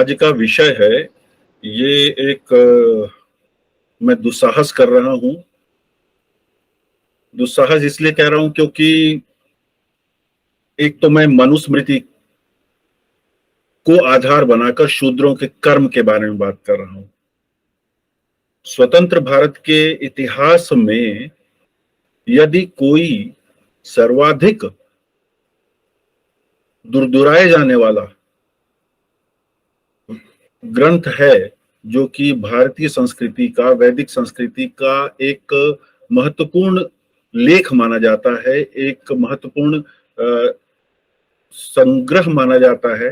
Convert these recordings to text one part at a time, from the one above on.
आज का विषय है, ये एक मैं दुस्साहस कर रहा हूँ। दुस्साहस इसलिए कह रहा हूँ क्योंकि एक तो मैं मनुस्मृति को आधार बनाकर शूद्रों के कर्म के बारे में बात कर रहा हूँ। स्वतंत्र भारत के इतिहास में यदि कोई सर्वाधिक दुरदुराए जाने वाला ग्रंथ है, जो कि भारतीय संस्कृति का, वैदिक संस्कृति का एक महत्वपूर्ण लेख माना जाता है, एक महत्वपूर्ण संग्रह माना जाता है,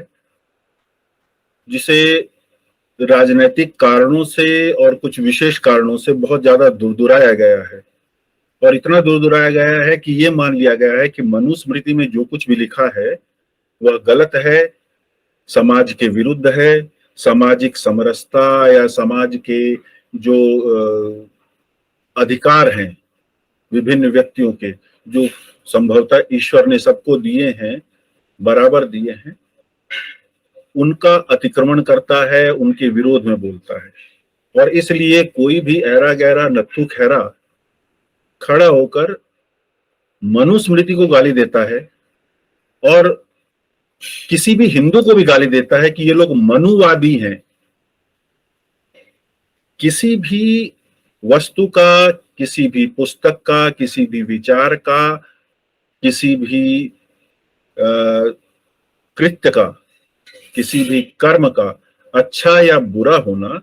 जिसे राजनीतिक कारणों से और कुछ विशेष कारणों से बहुत ज्यादा दुरदुराया गया है। और इतना दुरदुराया गया है कि ये मान लिया गया है कि मनुस्मृति में जो कुछ भी लिखा है वह गलत है, समाज के विरुद्ध है, सामाजिक समरसता या समाज के जो अधिकार हैं विभिन्न व्यक्तियों के, जो संभवतः ईश्वर ने सबको दिए हैं, बराबर दिए हैं, उनका अतिक्रमण करता है, उनके विरोध में बोलता है। और इसलिए कोई भी ऐरा गैरा नत्थु खैरा खड़ा होकर मनुस्मृति को गाली देता है और किसी भी हिंदू को भी गाली देता है कि ये लोग मनुवादी हैं। किसी भी वस्तु का, किसी भी पुस्तक का, किसी भी विचार का, किसी भी कृत्य का, किसी भी कर्म का अच्छा या बुरा होना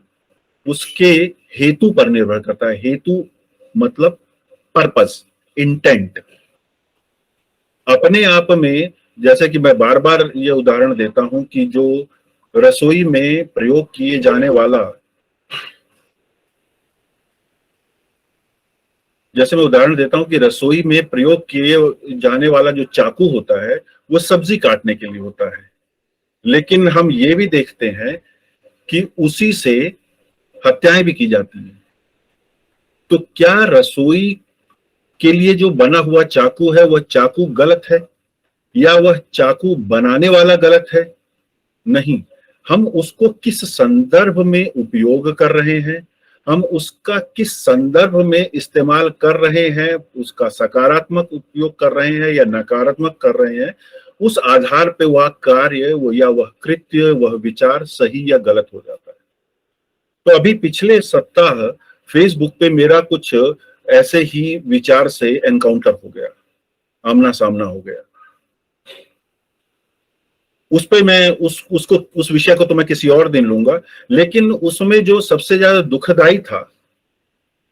उसके हेतु पर निर्भर करता है। हेतु मतलब पर्पस, इंटेंट। अपने आप में, जैसे कि मैं बार बार ये उदाहरण देता हूं कि जो रसोई में प्रयोग किए जाने वाला, जैसे मैं उदाहरण देता हूं कि रसोई में प्रयोग किए जाने वाला जो चाकू होता है वो सब्जी काटने के लिए होता है, लेकिन हम ये भी देखते हैं कि उसी से हत्याएं भी की जाती हैं। तो क्या रसोई के लिए जो बना हुआ चाकू है वह चाकू गलत है या वह चाकू बनाने वाला गलत है? नहीं, हम उसको किस संदर्भ में उपयोग कर रहे हैं, हम उसका किस संदर्भ में इस्तेमाल कर रहे हैं, उसका सकारात्मक उपयोग कर रहे हैं या नकारात्मक कर रहे हैं, उस आधार पे वह कार्य या वह कृत्य, वह विचार सही या गलत हो जाता है। तो अभी पिछले सप्ताह फेसबुक पे मेरा कुछ ऐसे ही विचार से एनकाउंटर हो गया, आमना सामना हो गया। उस पे मैं उस विषय को तो मैं किसी और दिन लूंगा, लेकिन उसमें जो सबसे ज्यादा दुखदाई था,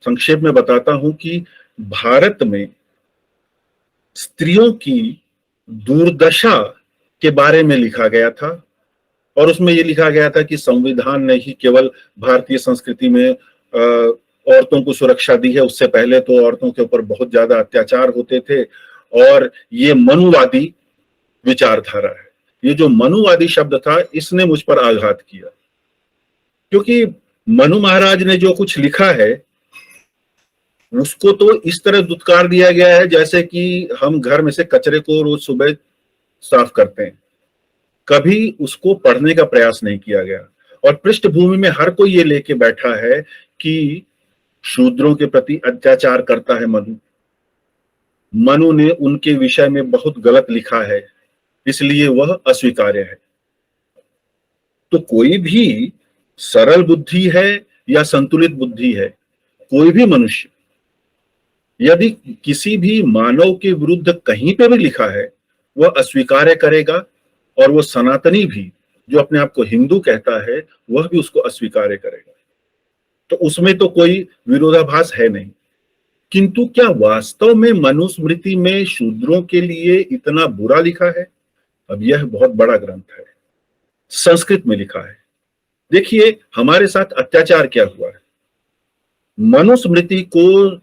संक्षेप में बताता हूं कि भारत में स्त्रियों की दुर्दशा के बारे में लिखा गया था। और उसमें यह लिखा गया था कि संविधान ने ही केवल भारतीय संस्कृति में औरतों को सुरक्षा दी है, उससे पहले तो औरतों के ऊपर बहुत ज्यादा अत्याचार होते थे। और ये मनुवादी विचारधारा है। ये जो मनुवादी शब्द था, इसने मुझ पर आघात किया, क्योंकि मनु महाराज ने जो कुछ लिखा है उसको तो इस तरह दुत्कार दिया गया है जैसे कि हम घर में से कचरे को रोज सुबह साफ करते हैं। कभी उसको पढ़ने का प्रयास नहीं किया गया। और पृष्ठभूमि में हर कोई ये लेके बैठा है कि शूद्रों के प्रति अत्याचार करता है मनु, मनु ने उनके विषय में बहुत गलत लिखा है, इसलिए वह अस्वीकार्य है। तो कोई भी सरल बुद्धि है या संतुलित बुद्धि है, कोई भी मनुष्य यदि किसी भी मानव के विरुद्ध कहीं पे भी लिखा है वह अस्वीकार्य करेगा, और वह सनातनी भी जो अपने आप को हिंदू कहता है वह भी उसको अस्वीकार्य करेगा। तो उसमें तो कोई विरोधाभास है नहीं। किंतु क्या वास्तव में मनुस्मृति में शूद्रों के लिए इतना बुरा लिखा है? अब यह बहुत बड़ा ग्रंथ है, संस्कृत में लिखा है। देखिए हमारे साथ अत्याचार क्या हुआ है। मनुस्मृति को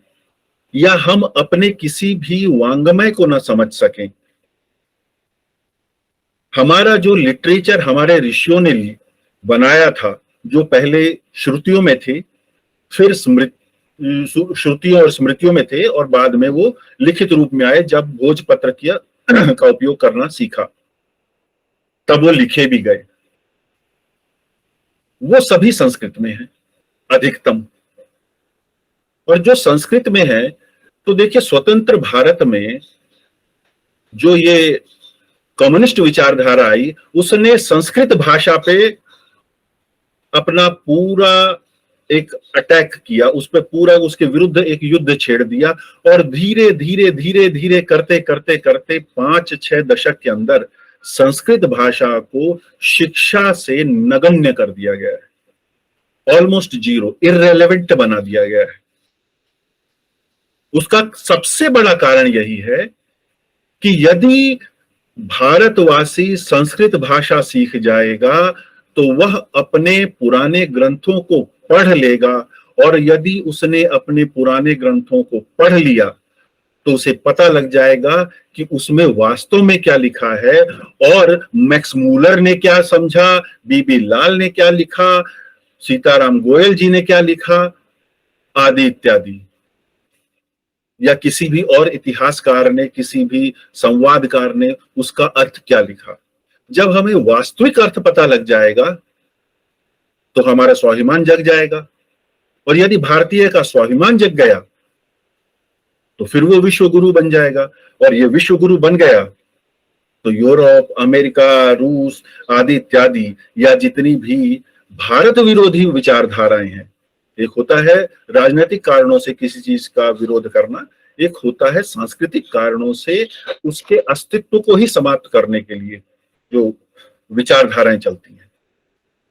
या हम अपने किसी भी वांग्मय को न समझ सकें, हमारा जो लिटरेचर हमारे ऋषियों ने बनाया था, जो पहले श्रुतियों में थे, फिर श्रुतियों और स्मृतियों में थे, और बाद में वो लिखित रूप में आए जब भोजपत्र का उपयोग करना सीखा, तब वो लिखे भी गए। वो सभी संस्कृत में है अधिकतम। और जो संस्कृत में है, तो देखिए स्वतंत्र भारत में जो ये कम्युनिस्ट विचारधारा आई, उसने संस्कृत भाषा पे अपना पूरा एक अटैक किया, उस पर पूरा उसके विरुद्ध एक युद्ध छेड़ दिया। और धीरे धीरे धीरे धीरे करते करते करते 5-6 दशक के अंदर संस्कृत भाषा को शिक्षा से नगण्य कर दिया गया है, ऑलमोस्ट जीरो, इररेलेवेंट बना दिया गया है। उसका सबसे बड़ा कारण यही है कि यदि भारतवासी संस्कृत भाषा सीख जाएगा तो वह अपने पुराने ग्रंथों को पढ़ लेगा, और यदि उसने अपने पुराने ग्रंथों को पढ़ लिया तो उसे पता लग जाएगा कि उसमें वास्तव में क्या लिखा है, और मैक्स मूलर ने क्या समझा, बीबी लाल ने क्या लिखा, सीताराम गोयल जी ने क्या लिखा, आदि इत्यादि, या किसी भी और इतिहासकार ने, किसी भी संवादकार ने उसका अर्थ क्या लिखा। जब हमें वास्तविक अर्थ पता लग जाएगा तो हमारा स्वाभिमान जग जाएगा, और यदि भारतीय का स्वाभिमान जग गया तो फिर वो विश्व गुरु बन जाएगा। और ये विश्व गुरु बन गया तो यूरोप, अमेरिका, रूस आदि इत्यादि, या जितनी भी भारत विरोधी विचारधाराएं हैं, एक होता है राजनीतिक कारणों से किसी चीज का विरोध करना, एक होता है सांस्कृतिक कारणों से उसके अस्तित्व को ही समाप्त करने के लिए जो विचारधाराएं चलती हैं।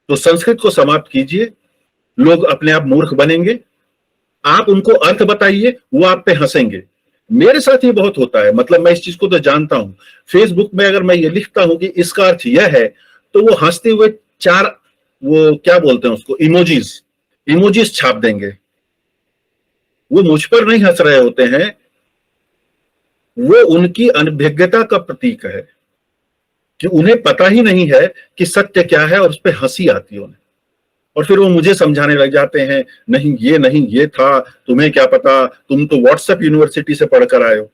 तो संस्कृत को समाप्त कीजिए, लोग अपने आप मूर्ख बनेंगे। आप उनको अर्थ बताइए, वो आप पे हंसेंगे। मेरे साथ ये बहुत होता है, मतलब मैं इस चीज को तो जानता हूं। फेसबुक में अगर मैं ये लिखता हूं कि इसका अर्थ यह है, तो वो हंसते हुए 4 वो क्या बोलते हैं उसको, इमोजीज छाप देंगे। वो मुझ पर नहीं हंस रहे होते हैं, वो उनकी अनभिज्ञता का प्रतीक है कि उन्हें पता ही नहीं है कि सत्य क्या है, और उस पर हंसी आती है उन्हें। और फिर वो मुझे समझाने लग जाते हैं, नहीं ये था, तुम्हें क्या पता, तुम तो व्हाट्सएप यूनिवर्सिटी से पढ़कर आए हो।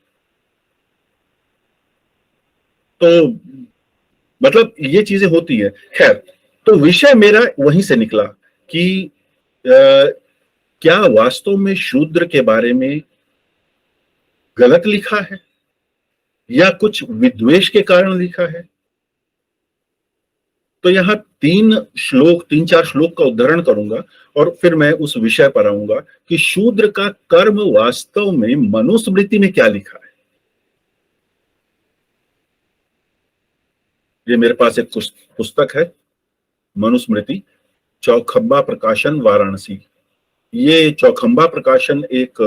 तो मतलब ये चीजें होती है। खैर, तो विषय मेरा वहीं से निकला कि क्या वास्तव में शूद्र के बारे में गलत लिखा है, या कुछ विद्वेष के कारण लिखा है। तो यहां 3-4 श्लोक का उद्धरण करूंगा, और फिर मैं उस विषय पर आऊंगा कि शूद्र का कर्म वास्तव में मनुस्मृति में क्या लिखा है। ये मेरे पास एक पुस्तक है, मनुस्मृति, चौखंबा प्रकाशन, वाराणसी। ये चौखंबा प्रकाशन एक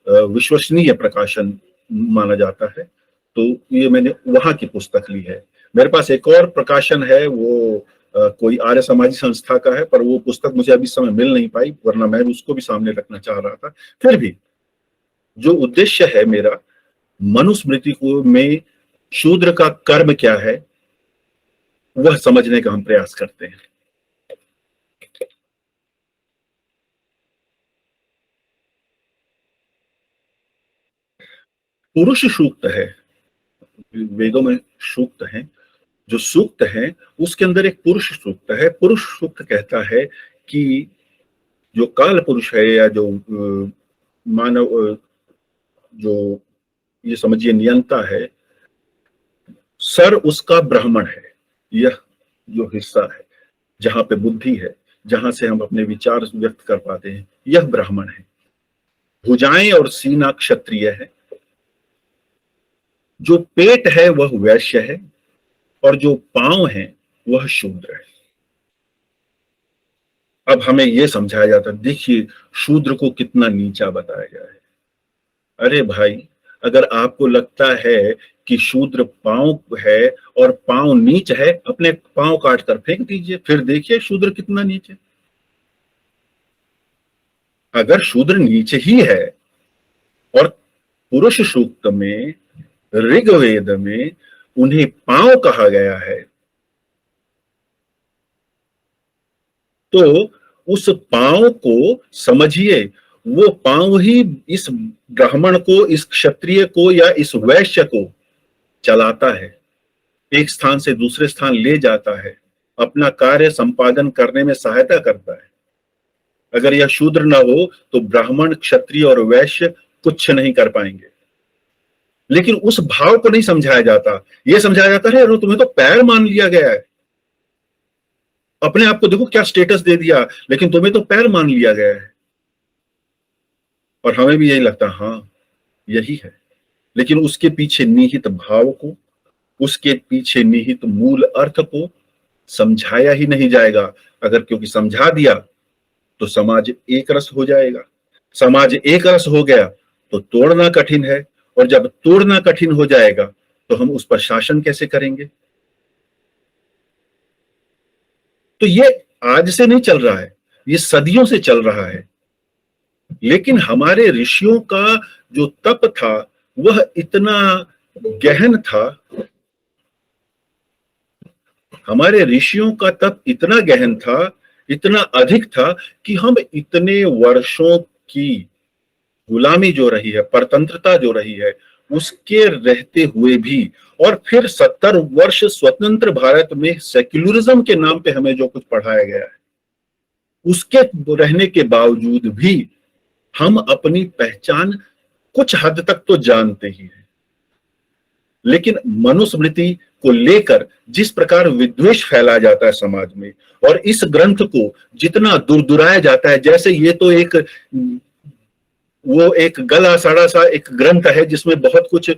विश्वसनीय प्रकाशन माना जाता है, तो ये मैंने वहां की पुस्तक ली है। मेरे पास एक और प्रकाशन है, वो कोई आर्य समाजी संस्था का है, पर वो पुस्तक मुझे अभी समय मिल नहीं पाई, वरना मैं उसको भी सामने रखना चाह रहा था। फिर भी जो उद्देश्य है मेरा, मनुस्मृति को में शूद्र का कर्म क्या है वह समझने का हम प्रयास करते हैं। पुरुष सूक्त है, वेदों में सूक्त है, जो सूक्त है उसके अंदर एक पुरुष सूक्त है। पुरुष सूक्त कहता है कि जो काल पुरुष है, या जो मानव, जो ये समझिए नियंता है, सर उसका ब्राह्मण है। यह जो हिस्सा है जहां पे बुद्धि है, जहां से हम अपने विचार व्यक्त कर पाते हैं, यह ब्राह्मण है। भुजाएं और सीना क्षत्रिय है, जो पेट है वह वैश्य है, और जो पांव है वह शूद्र है। अब हमें यह समझाया जाता है, देखिए शूद्र को कितना नीचा बताया गया है। अरे भाई, अगर आपको लगता है कि शूद्र पांव है और पांव नीच है, अपने पांव काट कर फेंक दीजिए, फिर देखिए शूद्र कितना नीच है। अगर शूद्र नीच ही है, और पुरुष सूक्त में, ऋग्वेद में उन्हें पांव कहा गया है, तो उस पांव को समझिए, वो पांव ही इस ब्राह्मण को, इस क्षत्रिय को, या इस वैश्य को चलाता है, एक स्थान से दूसरे स्थान ले जाता है, अपना कार्य संपादन करने में सहायता करता है। अगर यह शूद्र न हो तो ब्राह्मण, क्षत्रिय और वैश्य कुछ नहीं कर पाएंगे। लेकिन उस भाव को नहीं समझाया जाता। यह समझाया जाता है तुम्हें तो पैर मान लिया गया है, अपने आप को देखो क्या स्टेटस दे दिया, लेकिन तुम्हें तो पैर मान लिया गया है। और हमें भी यही लगता, हाँ यही है। लेकिन उसके पीछे निहित भाव को, उसके पीछे निहित मूल अर्थ को समझाया ही नहीं जाएगा। अगर क्योंकि समझा दिया तो समाज एक रस हो जाएगा। समाज एक रस हो गया तो तोड़ना कठिन है, और जब तोड़ना कठिन हो जाएगा तो हम उस पर शासन कैसे करेंगे? तो ये आज से नहीं चल रहा है, ये सदियों से चल रहा है। लेकिन हमारे ऋषियों का जो तप था वह इतना गहन था, हमारे ऋषियों का तप इतना गहन था, इतना अधिक था कि हम इतने वर्षों की गुलामी जो रही है, परतंत्रता जो रही है, उसके रहते हुए भी, और फिर 70 वर्ष स्वतंत्र भारत में सेक्युलरिज्म के नाम पे हमें जो कुछ पढ़ाया गया है, उसके रहने के बावजूद भी हम अपनी पहचान कुछ हद तक तो जानते ही हैं। लेकिन मनुस्मृति को लेकर जिस प्रकार विद्वेष फैलाया जाता है समाज में, और इस ग्रंथ को जितना दुरदुराया जाता है, जैसे ये तो वो एक गला सड़ा सा एक ग्रंथ है जिसमें बहुत कुछ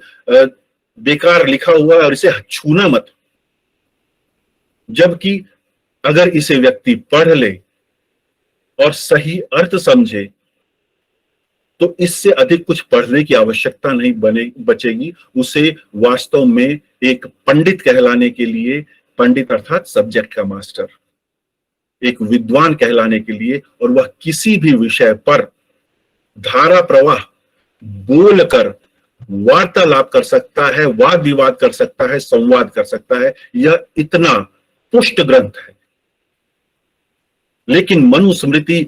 बेकार लिखा हुआ है और इसे छूना मत। जबकि अगर इसे व्यक्ति पढ़ ले और सही अर्थ समझे तो इससे अधिक कुछ पढ़ने की आवश्यकता नहीं बचेगी। उसे वास्तव में एक पंडित कहलाने के लिए, पंडित अर्थात सब्जेक्ट का मास्टर, एक विद्वान कहलाने के लिए, और वह किसी भी विषय पर धारा प्रवाह बोलकर वार्तालाप कर सकता है, वाद विवाद कर सकता है, संवाद कर सकता है। यह इतना पुष्ट ग्रंथ है। लेकिन मनुस्मृति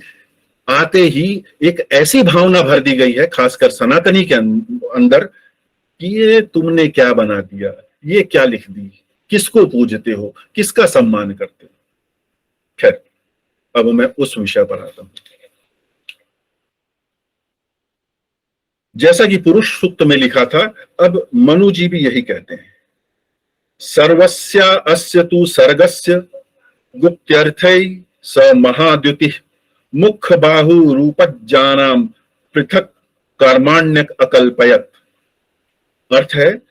आते ही एक ऐसी भावना भर दी गई है, खासकर सनातनी के अंदर, कि ये तुमने क्या बना दिया, ये क्या लिख दी, किसको पूजते हो, किसका सम्मान करते हो। खैर, अब मैं उस विषय पर आता हूं। जैसा कि पुरुष सूक्त में लिखा था, अब मनु जी भी यही कहते हैं, सर्वस्या अस्य तु सर्गस्य गुप्त्यर्थै स महाद्युति मुख बाहु रूपज्जानाम पृथक कर्माण्यक अकल्पयत। अर्थ है,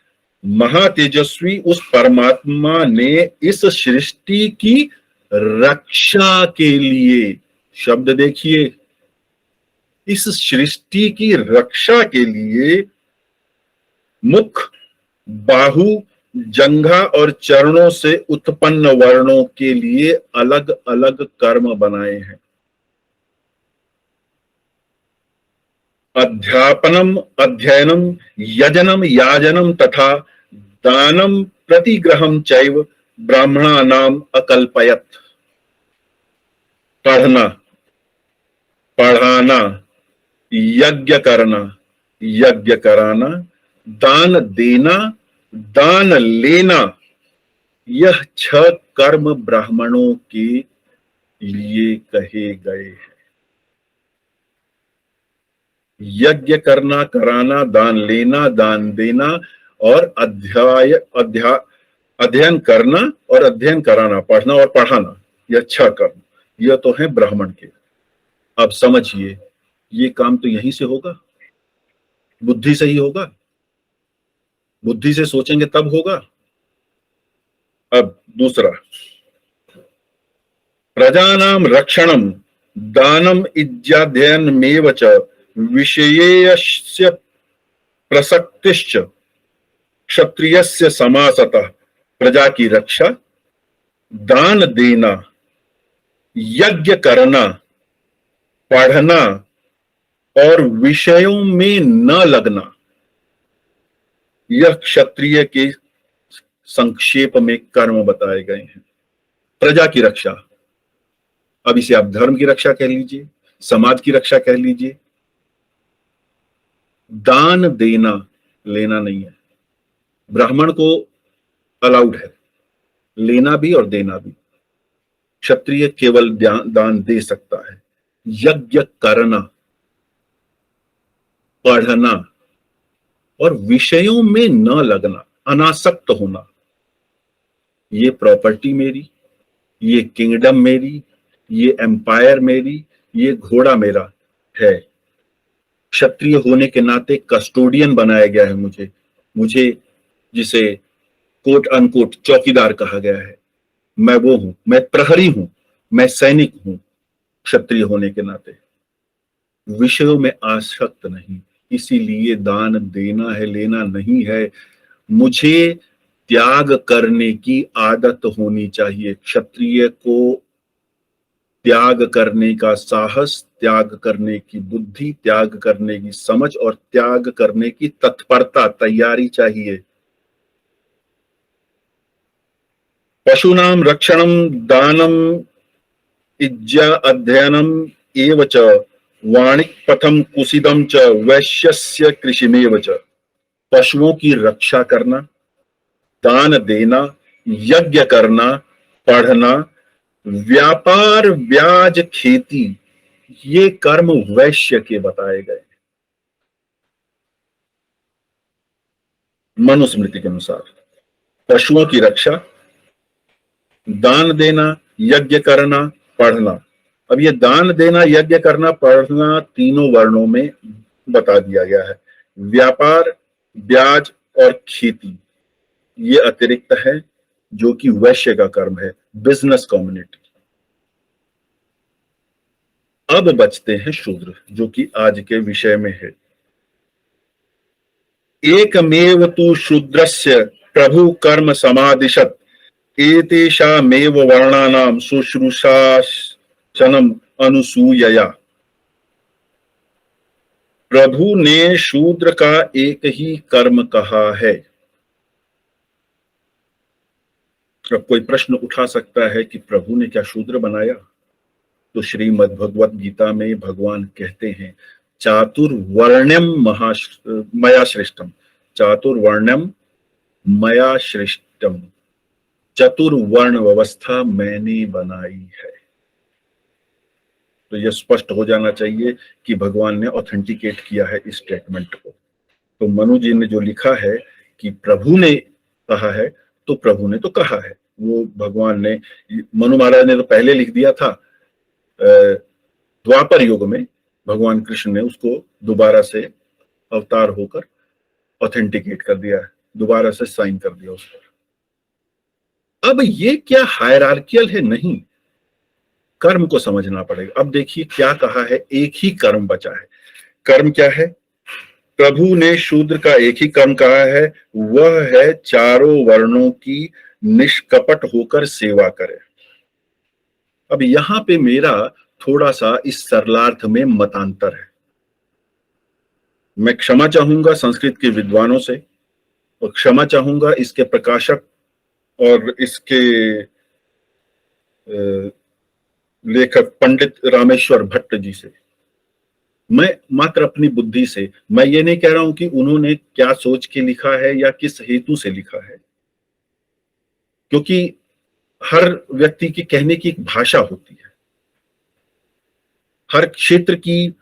महातेजस्वी उस परमात्मा ने इस सृष्टि की रक्षा के लिए, शब्द देखिए, इस सृष्टि की रक्षा के लिए मुख, बाहु, जंघा और चरणों से उत्पन्न वर्णों के लिए अलग अलग कर्म बनाए हैं। अध्यापनम, अध्ययनम, यजनम, याजनम तथा दानम प्रतिग्रहम चैव ब्राह्मणानाम अकल्पयत। पढ़ना, पढ़ाना, यज्ञ करना, यज्ञ कराना, दान देना, दान लेना, यह 6 कर्म ब्राह्मणों के लिए कहे गए हैं। यज्ञ करना, कराना, दान लेना, दान देना और अध्ययन करना और अध्ययन कराना, पढ़ना और पढ़ाना, यह 6 कर्म, यह तो है ब्राह्मण के। अब समझिए, ये काम तो यहीं से होगा, बुद्धि से ही होगा, बुद्धि से सोचेंगे तब होगा। अब दूसरा, प्रजानाम रक्षणम दानम इज्जाध्ययनमेव च विषयेयस्य प्रसक्तिश्च क्षत्रियस्य समासतः। प्रजा की रक्षा, दान देना, यज्ञ करना, पढ़ना और विषयों में न लगना, यह क्षत्रिय के संक्षेप में कर्म बताए गए हैं। प्रजा की रक्षा, अब इसे आप धर्म की रक्षा कह लीजिए, समाज की रक्षा कह लीजिए। दान देना, लेना नहीं है। ब्राह्मण को अलाउड है लेना भी और देना भी। क्षत्रिय केवल दान दे सकता है। यज्ञ करना, पढ़ना और विषयों में न लगना, अनासक्त होना, ये प्रॉपर्टी मेरी, ये किंगडम मेरी, ये एम्पायर मेरी, ये घोड़ा मेरा है। क्षत्रिय होने के नाते कस्टोडियन बनाया गया है मुझे जिसे कोट अनकोट चौकीदार कहा गया है। मैं वो हूं, मैं प्रहरी हूं, मैं सैनिक हूं क्षत्रिय होने के नाते। विषयों में आसक्त नहीं, इसीलिए दान देना है, लेना नहीं है। मुझे त्याग करने की आदत होनी चाहिए। क्षत्रिय को त्याग करने का साहस, त्याग करने की बुद्धि, त्याग करने की समझ और त्याग करने की तत्परता, तैयारी चाहिए। पशूनां रक्षणं दानम इज्जा अध्ययनम एव च वाणिक पथम कुसिदम च वैश्यस्य कृषिमेव च। पशुओं की रक्षा करना, दान देना, यज्ञ करना, पढ़ना, व्यापार, ब्याज, खेती, ये कर्म वैश्य के बताए गए मनुस्मृति के अनुसार। पशुओं की रक्षा, दान देना, यज्ञ करना, पढ़ना। अब ये दान देना, यज्ञ करना, पढ़ना तीनों वर्णों में बता दिया गया है। व्यापार, ब्याज और खेती ये अतिरिक्त है, जो कि वैश्य का कर्म है, बिजनेस कम्युनिटी। अब बचते हैं शूद्र, जो कि आज के विषय में है। एकमेव तु शूद्रस्य प्रभु कर्म समादिशत एतेषामेव वर्णानां शुश्रूषाशनम अनुसूयया। प्रभु ने शूद्र का एक ही कर्म कहा है। अब कोई प्रश्न उठा सकता है कि प्रभु ने क्या शूद्र बनाया? तो श्रीमद् भगवत गीता में भगवान कहते हैं, चातुर्वर्ण्यम मया श्रेष्ठम, चातुर्वर्ण्यम मया श्रेष्ठम, चतुर्वर्ण व्यवस्था मैंने बनाई है। तो यह स्पष्ट हो जाना चाहिए कि भगवान ने ऑथेंटिकेट किया है इस स्टेटमेंट को। तो मनु जी ने जो लिखा है कि प्रभु ने कहा है, तो प्रभु ने तो कहा है, वो भगवान ने, मनु महाराज ने तो पहले लिख दिया था, द्वापर युग में भगवान कृष्ण ने उसको दोबारा से अवतार होकर ऑथेंटिकेट कर दिया है, दोबारा से साइन कर दिया उस पर। अब ये क्या हायरार्कियल है? नहीं, कर्म को समझना पड़ेगा। अब देखिए क्या कहा है, एक ही कर्म बचा है। कर्म क्या है? प्रभु ने शूद्र का एक ही कर्म कहा है, वह है चारों वर्णों की निष्कपट होकर सेवा करे। अब यहां पे मेरा थोड़ा सा इस सरलार्थ में मतांतर है। मैं क्षमा चाहूंगा संस्कृत के विद्वानों से, और क्षमा चाहूंगा इसके प्रकाशक और इसके लेखक पंडित रामेश्वर भट्ट जी से। मैं मात्र अपनी बुद्धि से, मैं ये नहीं कह रहा हूं कि उन्होंने क्या सोच के लिखा है या किस हेतु से लिखा है, क्योंकि हर व्यक्ति की कहने की एक भाषा होती है, हर क्षेत्र की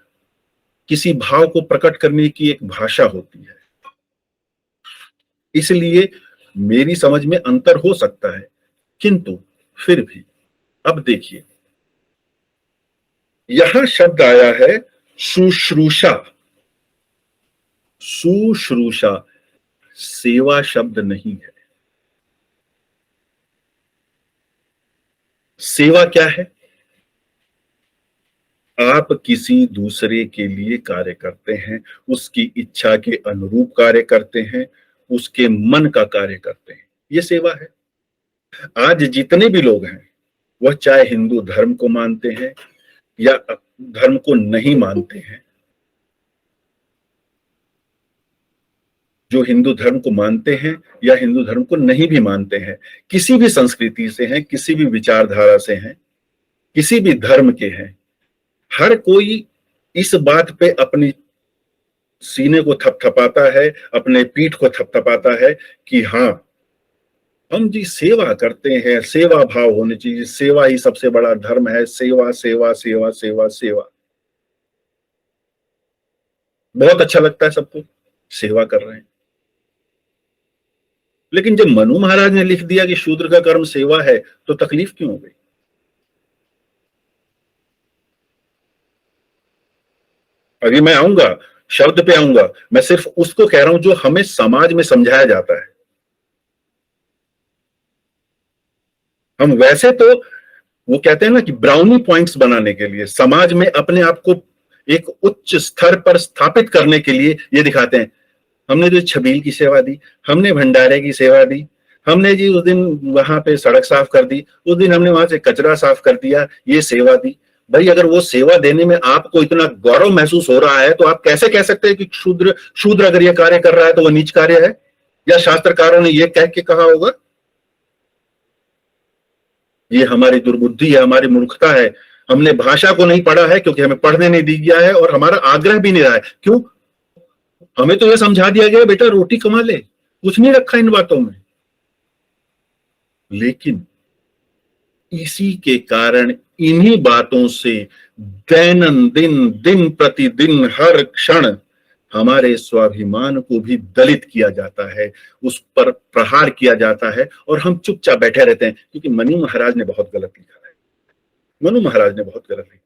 किसी भाव को प्रकट करने की एक भाषा होती है। इसलिए मेरी समझ में अंतर हो सकता है, किंतु फिर भी अब देखिए, यहां शब्द आया है शुश्रूषा। शुश्रूषा सेवा शब्द नहीं है। सेवा क्या है? आप किसी दूसरे के लिए कार्य करते हैं, उसकी इच्छा के अनुरूप कार्य करते हैं, उसके मन का कार्य करते हैं, ये सेवा है। आज जितने भी लोग हैं, वह चाहे हिंदू धर्म को मानते हैं या धर्म को नहीं मानते हैं, जो हिंदू धर्म को मानते हैं या हिंदू धर्म को नहीं भी मानते हैं, किसी भी संस्कृति से हैं, किसी भी विचारधारा से हैं, किसी भी धर्म के हैं, हर कोई इस बात पे अपनी सीने को थपथपाता है, अपने पीठ को थपथपाता है कि हाँ, हम जी सेवा करते हैं, सेवा भाव होने चाहिए, सेवा ही सबसे बड़ा धर्म है, सेवा सेवा सेवा सेवा सेवा। बहुत अच्छा लगता है सबको, सेवा कर रहे हैं। लेकिन जब मनु महाराज ने लिख दिया कि शूद्र का कर्म सेवा है, तो तकलीफ क्यों हो गई? अभी मैं आऊंगा, शब्द पे आऊंगा, मैं सिर्फ उसको कह रहा हूं जो हमें समाज में समझाया जाता है। हम वैसे तो, वो कहते हैं ना कि ब्राउनी पॉइंट्स बनाने के लिए, समाज में अपने आप को एक उच्च स्तर पर स्थापित करने के लिए ये दिखाते हैं, हमने जो छबील की सेवा दी, हमने भंडारे की सेवा दी, हमने जी उस दिन वहां पे सड़क साफ कर दी, उस दिन हमने वहां से कचरा साफ कर दिया, ये सेवा दी। भाई अगर वो सेवा देने में आपको इतना गौरव महसूस हो रहा है, तो आप कैसे कह सकते हैं कि शूद्र शूद्र अगर ये कार्य कर रहा है तो वो नीच कार्य है? या शास्त्रकारों ने ये कह के कहा होगा? ये हमारी दुर्बुद्धि है, हमारी मूर्खता है। हमने भाषा को नहीं पढ़ा है क्योंकि हमें पढ़ने नहीं दी गया है, और हमारा आग्रह भी नहीं रहा है। क्यों? हमें तो यह समझा दिया गया बेटा रोटी कमा ले, कुछ नहीं रखा इन बातों में। लेकिन इसी के कारण, इन्हीं बातों से दैनंदिन, दिन प्रतिदिन, हर क्षण हमारे स्वाभिमान को भी दलित किया जाता है, उस पर प्रहार किया जाता है, और हम चुपचाप बैठे रहते हैं। क्योंकि मनु महाराज ने बहुत गलत लिखा है, मनु महाराज ने बहुत गलत लिखा।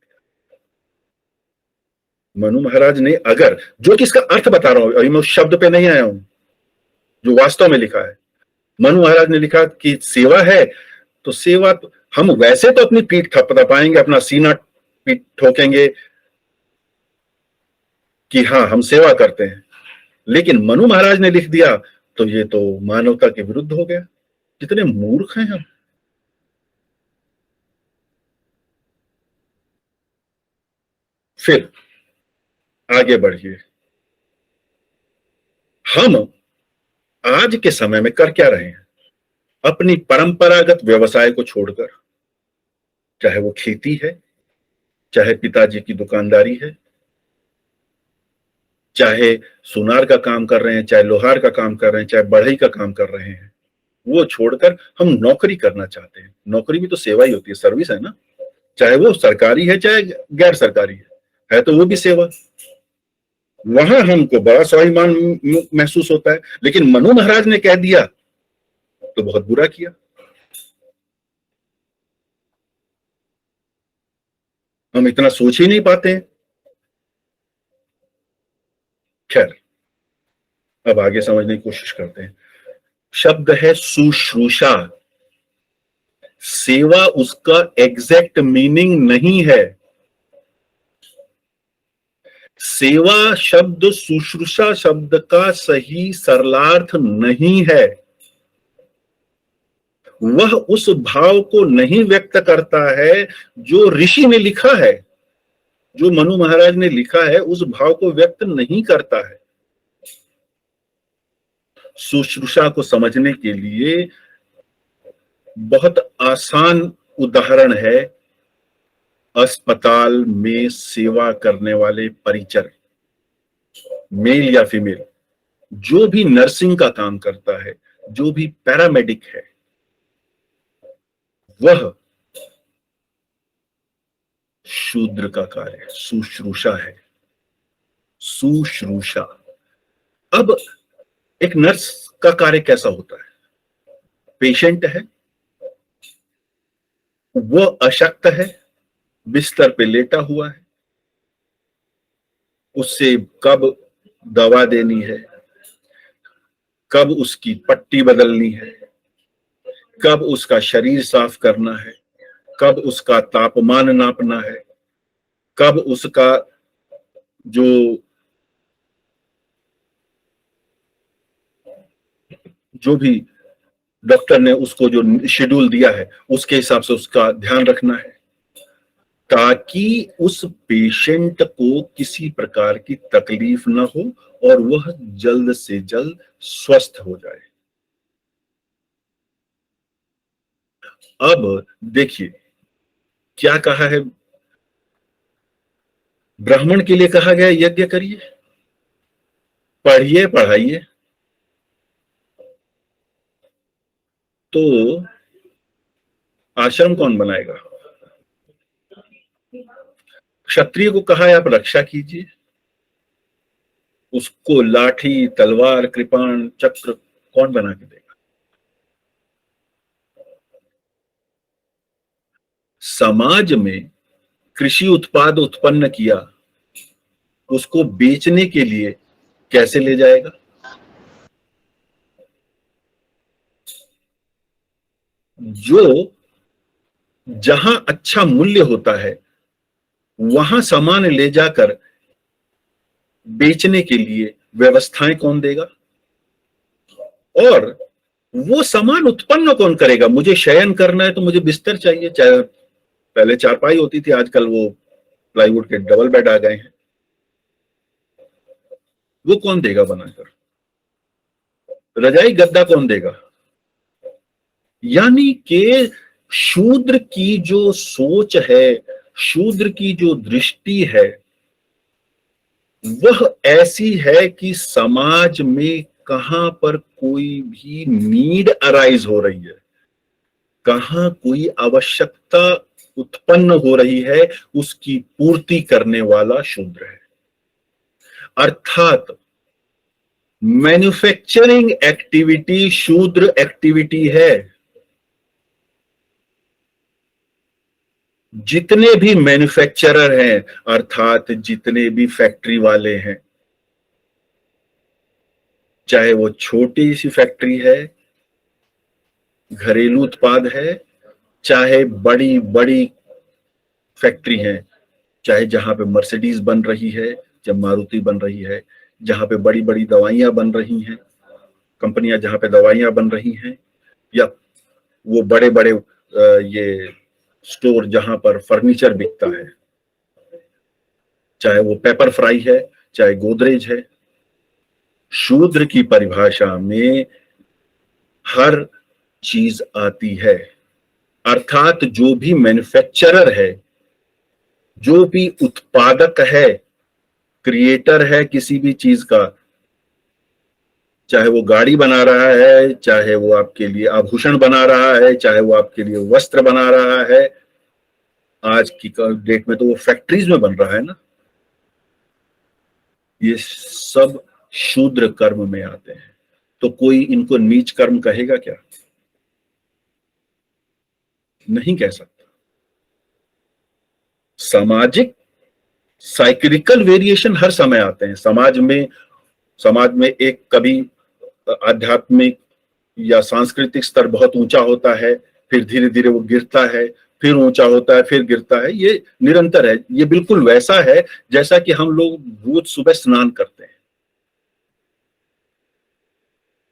मनु महाराज ने, अगर, जो कि इसका अर्थ बता रहा हूं, अभी मैं उस शब्द पे नहीं आया हूं जो वास्तव में लिखा है। मनु महाराज ने लिखा कि सेवा है, तो सेवा तो हम वैसे तो अपनी पीठ थपथपाएंगे, अपना सीना पीठ ठोकेंगे कि हाँ हम सेवा करते हैं। लेकिन मनु महाराज ने लिख दिया तो ये तो मानवता के विरुद्ध हो गया। कितने मूर्ख हैं हम। फिर आगे बढ़िए, हम आज के समय में कर क्या रहे हैं? अपनी परंपरागत व्यवसाय को छोड़कर, चाहे वो खेती है, चाहे पिताजी की दुकानदारी है, चाहे सुनार का काम कर रहे हैं, चाहे लोहार का काम कर रहे हैं, चाहे बढ़ई का काम कर रहे हैं, वो छोड़कर हम नौकरी करना चाहते हैं। नौकरी भी तो सेवा ही होती है, सर्विस है ना, चाहे वो सरकारी है चाहे गैर सरकारी है तो वो भी सेवा। वहां हमको बड़ा स्वाभिमान महसूस होता है। लेकिन मनु महाराज ने कह दिया तो बहुत बुरा किया। हम इतना सोच ही नहीं पाते हैं। खैर, अब आगे समझने की कोशिश करते हैं। शब्द है शुश्रूषा। सेवा उसका एग्जैक्ट मीनिंग नहीं है। सेवा शब्द शुश्रूषा शब्द का सही सरलार्थ नहीं है। वह उस भाव को नहीं व्यक्त करता है जो ऋषि ने लिखा है, जो मनु महाराज ने लिखा है, उस भाव को व्यक्त नहीं करता है। शुश्रूषा को समझने के लिए बहुत आसान उदाहरण है अस्पताल में सेवा करने वाले परिचर, मेल या फीमेल, जो भी नर्सिंग का काम करता है, जो भी पैरामेडिक है, वह शूद्र का कार्य है, शुश्रूषा है, शुश्रूषा। अब एक नर्स का कार्य कैसा होता है? पेशेंट है, वो अशक्त है, बिस्तर पे लेटा हुआ है, उससे कब दवा देनी है, कब उसकी पट्टी बदलनी है, कब उसका शरीर साफ करना है, कब उसका तापमान नापना है, कब उसका जो जो भी डॉक्टर ने उसको जो शेड्यूल दिया है उसके हिसाब से उसका ध्यान रखना है, ताकि उस पेशेंट को किसी प्रकार की तकलीफ ना हो और वह जल्द से जल्द स्वस्थ हो जाए। अब देखिए क्या कहा है, ब्राह्मण के लिए कहा गया यज्ञ करिए, पढ़िए, पढ़ाइए। तो आश्रम कौन बनाएगा? क्षत्रिय को कहा है आप रक्षा कीजिए, उसको लाठी तलवार कृपाण चक्र कौन बना के देगा? समाज में कृषि उत्पाद उत्पन्न किया, उसको बेचने के लिए कैसे ले जाएगा? जो जहां अच्छा मूल्य होता है वहां सामान ले जाकर बेचने के लिए व्यवस्थाएं कौन देगा? और वो सामान उत्पन्न कौन करेगा? मुझे शयन करना है तो मुझे बिस्तर चाहिए, चाहे पहले चारपाई होती थी, आजकल वो प्लाईवुड के डबल बेड आ गए हैं, वो कौन देगा बनाकर? रजाई गद्दा कौन देगा? यानी कि शूद्र की जो सोच है, शूद्र की जो दृष्टि है, वह ऐसी है कि समाज में कहां पर कोई भी नीड अराइज हो रही है, कहां कोई आवश्यकता उत्पन्न हो रही है, उसकी पूर्ति करने वाला शूद्र है। अर्थात मैन्युफैक्चरिंग एक्टिविटी शूद्र एक्टिविटी है। जितने भी मैन्युफैक्चरर हैं, अर्थात जितने भी फैक्ट्री वाले हैं, चाहे वो छोटी सी फैक्ट्री है, घरेलू उत्पाद है, चाहे बड़ी बड़ी फैक्ट्री है, चाहे जहां पे मर्सिडीज बन रही है, जब मारुति बन रही है, जहां पे बड़ी बड़ी दवाइयां बन रही हैं, कंपनियां जहां पे दवाइयां बन रही हैं, या वो बड़े बड़े ये स्टोर जहां पर फर्नीचर बिकता है, चाहे वो पेपर फ्राई है, चाहे गोदरेज है, शूद्र की परिभाषा में हर चीज आती है। अर्थात जो भी मैन्युफैक्चरर है, जो भी उत्पादक है, क्रिएटर है किसी भी चीज का, चाहे वो गाड़ी बना रहा है, चाहे वो आपके लिए आभूषण बना रहा है, चाहे वो आपके लिए वस्त्र बना रहा है, आज की डेट में तो वो फैक्ट्रीज में बन रहा है ना, ये सब शूद्र कर्म में आते हैं। तो कोई इनको नीच कर्म कहेगा क्या? नहीं कह सकता। सामाजिक साइक्लिकल वेरिएशन हर समय आते हैं समाज में एक कभी आध्यात्मिक या सांस्कृतिक स्तर बहुत ऊंचा होता है, फिर धीरे धीरे वो गिरता है, फिर ऊंचा होता है, फिर गिरता है, ये निरंतर है। ये बिल्कुल वैसा है जैसा कि हम लोग रोज सुबह स्नान करते हैं।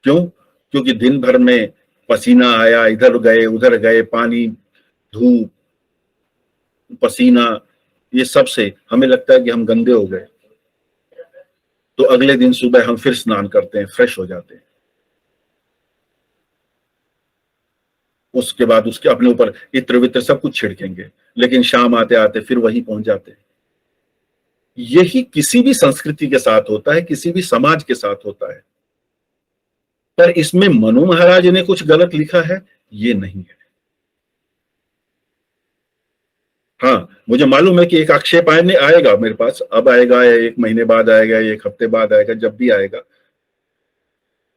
क्यों? क्योंकि दिन भर में पसीना आया, इधर गए उधर गए, पानी, धूप, पसीना, ये सब से हमें लगता है कि हम गंदे हो गए, तो अगले दिन सुबह हम फिर स्नान करते हैं, फ्रेश हो जाते हैं, उसके बाद उसके अपने ऊपर इत्र वित्र सब कुछ छिड़केंगे, लेकिन शाम आते आते फिर वहीं पहुंच जाते हैं। यही किसी भी संस्कृति के साथ होता है, किसी भी समाज के साथ होता है। पर इसमें मनु महाराज ने कुछ गलत लिखा है, ये नहीं है। हाँ, मुझे मालूम है कि एक आक्षेप आएगा मेरे पास, अब आएगा या एक महीने बाद आएगा या एक हफ्ते बाद आएगा, जब भी आएगा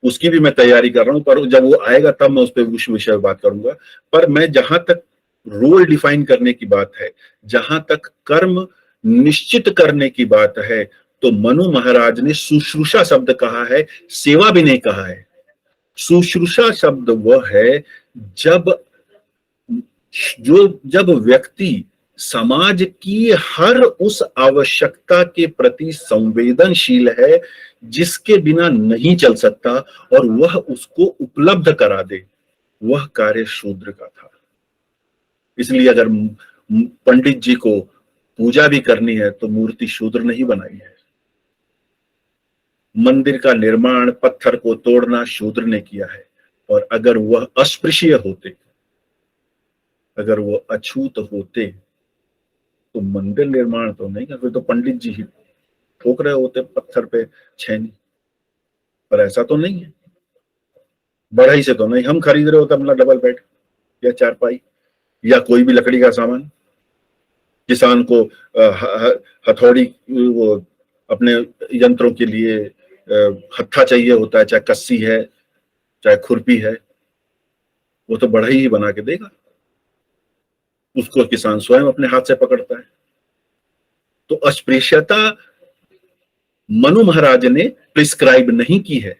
उसकी भी मैं तैयारी कर रहा हूं, पर जब वो आएगा तब मैं उस पर उस विषय में बात करूंगा। पर मैं जहां तक रोल डिफाइन करने की बात है, जहां तक कर्म निश्चित करने की बात है, तो मनु महाराज ने शुश्रूषा शब्द कहा है, सेवा भी नहीं कहा है। शुश्रूषा शब्द वह है जब व्यक्ति समाज की हर उस आवश्यकता के प्रति संवेदनशील है जिसके बिना नहीं चल सकता, और वह उसको उपलब्ध करा दे, वह कार्य शूद्र का था। इसलिए अगर पंडित जी को पूजा भी करनी है तो मूर्ति शूद्र नहीं बनाई है। मंदिर का निर्माण, पत्थर को तोड़ना शूद्र ने किया है। और अगर वह अस्पृश्य होते, अगर वो अछूत होते, तो मंदिर निर्माण तो नहीं कर, फिर तो पंडित जी ही ठोक रहे होते पत्थर पे छेनी। पर ऐसा तो नहीं है। बढ़ई से तो नहीं, हम खरीद रहे होते अपना डबल बेड या चारपाई या कोई भी लकड़ी का सामान। किसान को हथौड़ी, वो अपने यंत्रों के लिए हत्था चाहिए होता है, चाहे कस्सी है चाहे खुरपी है, वो तो बढ़ई ही बना के देगा, उसको किसान स्वयं अपने हाथ से पकड़ता है। तो अस्पृश्यता मनु महाराज ने प्रिस्क्राइब नहीं की है,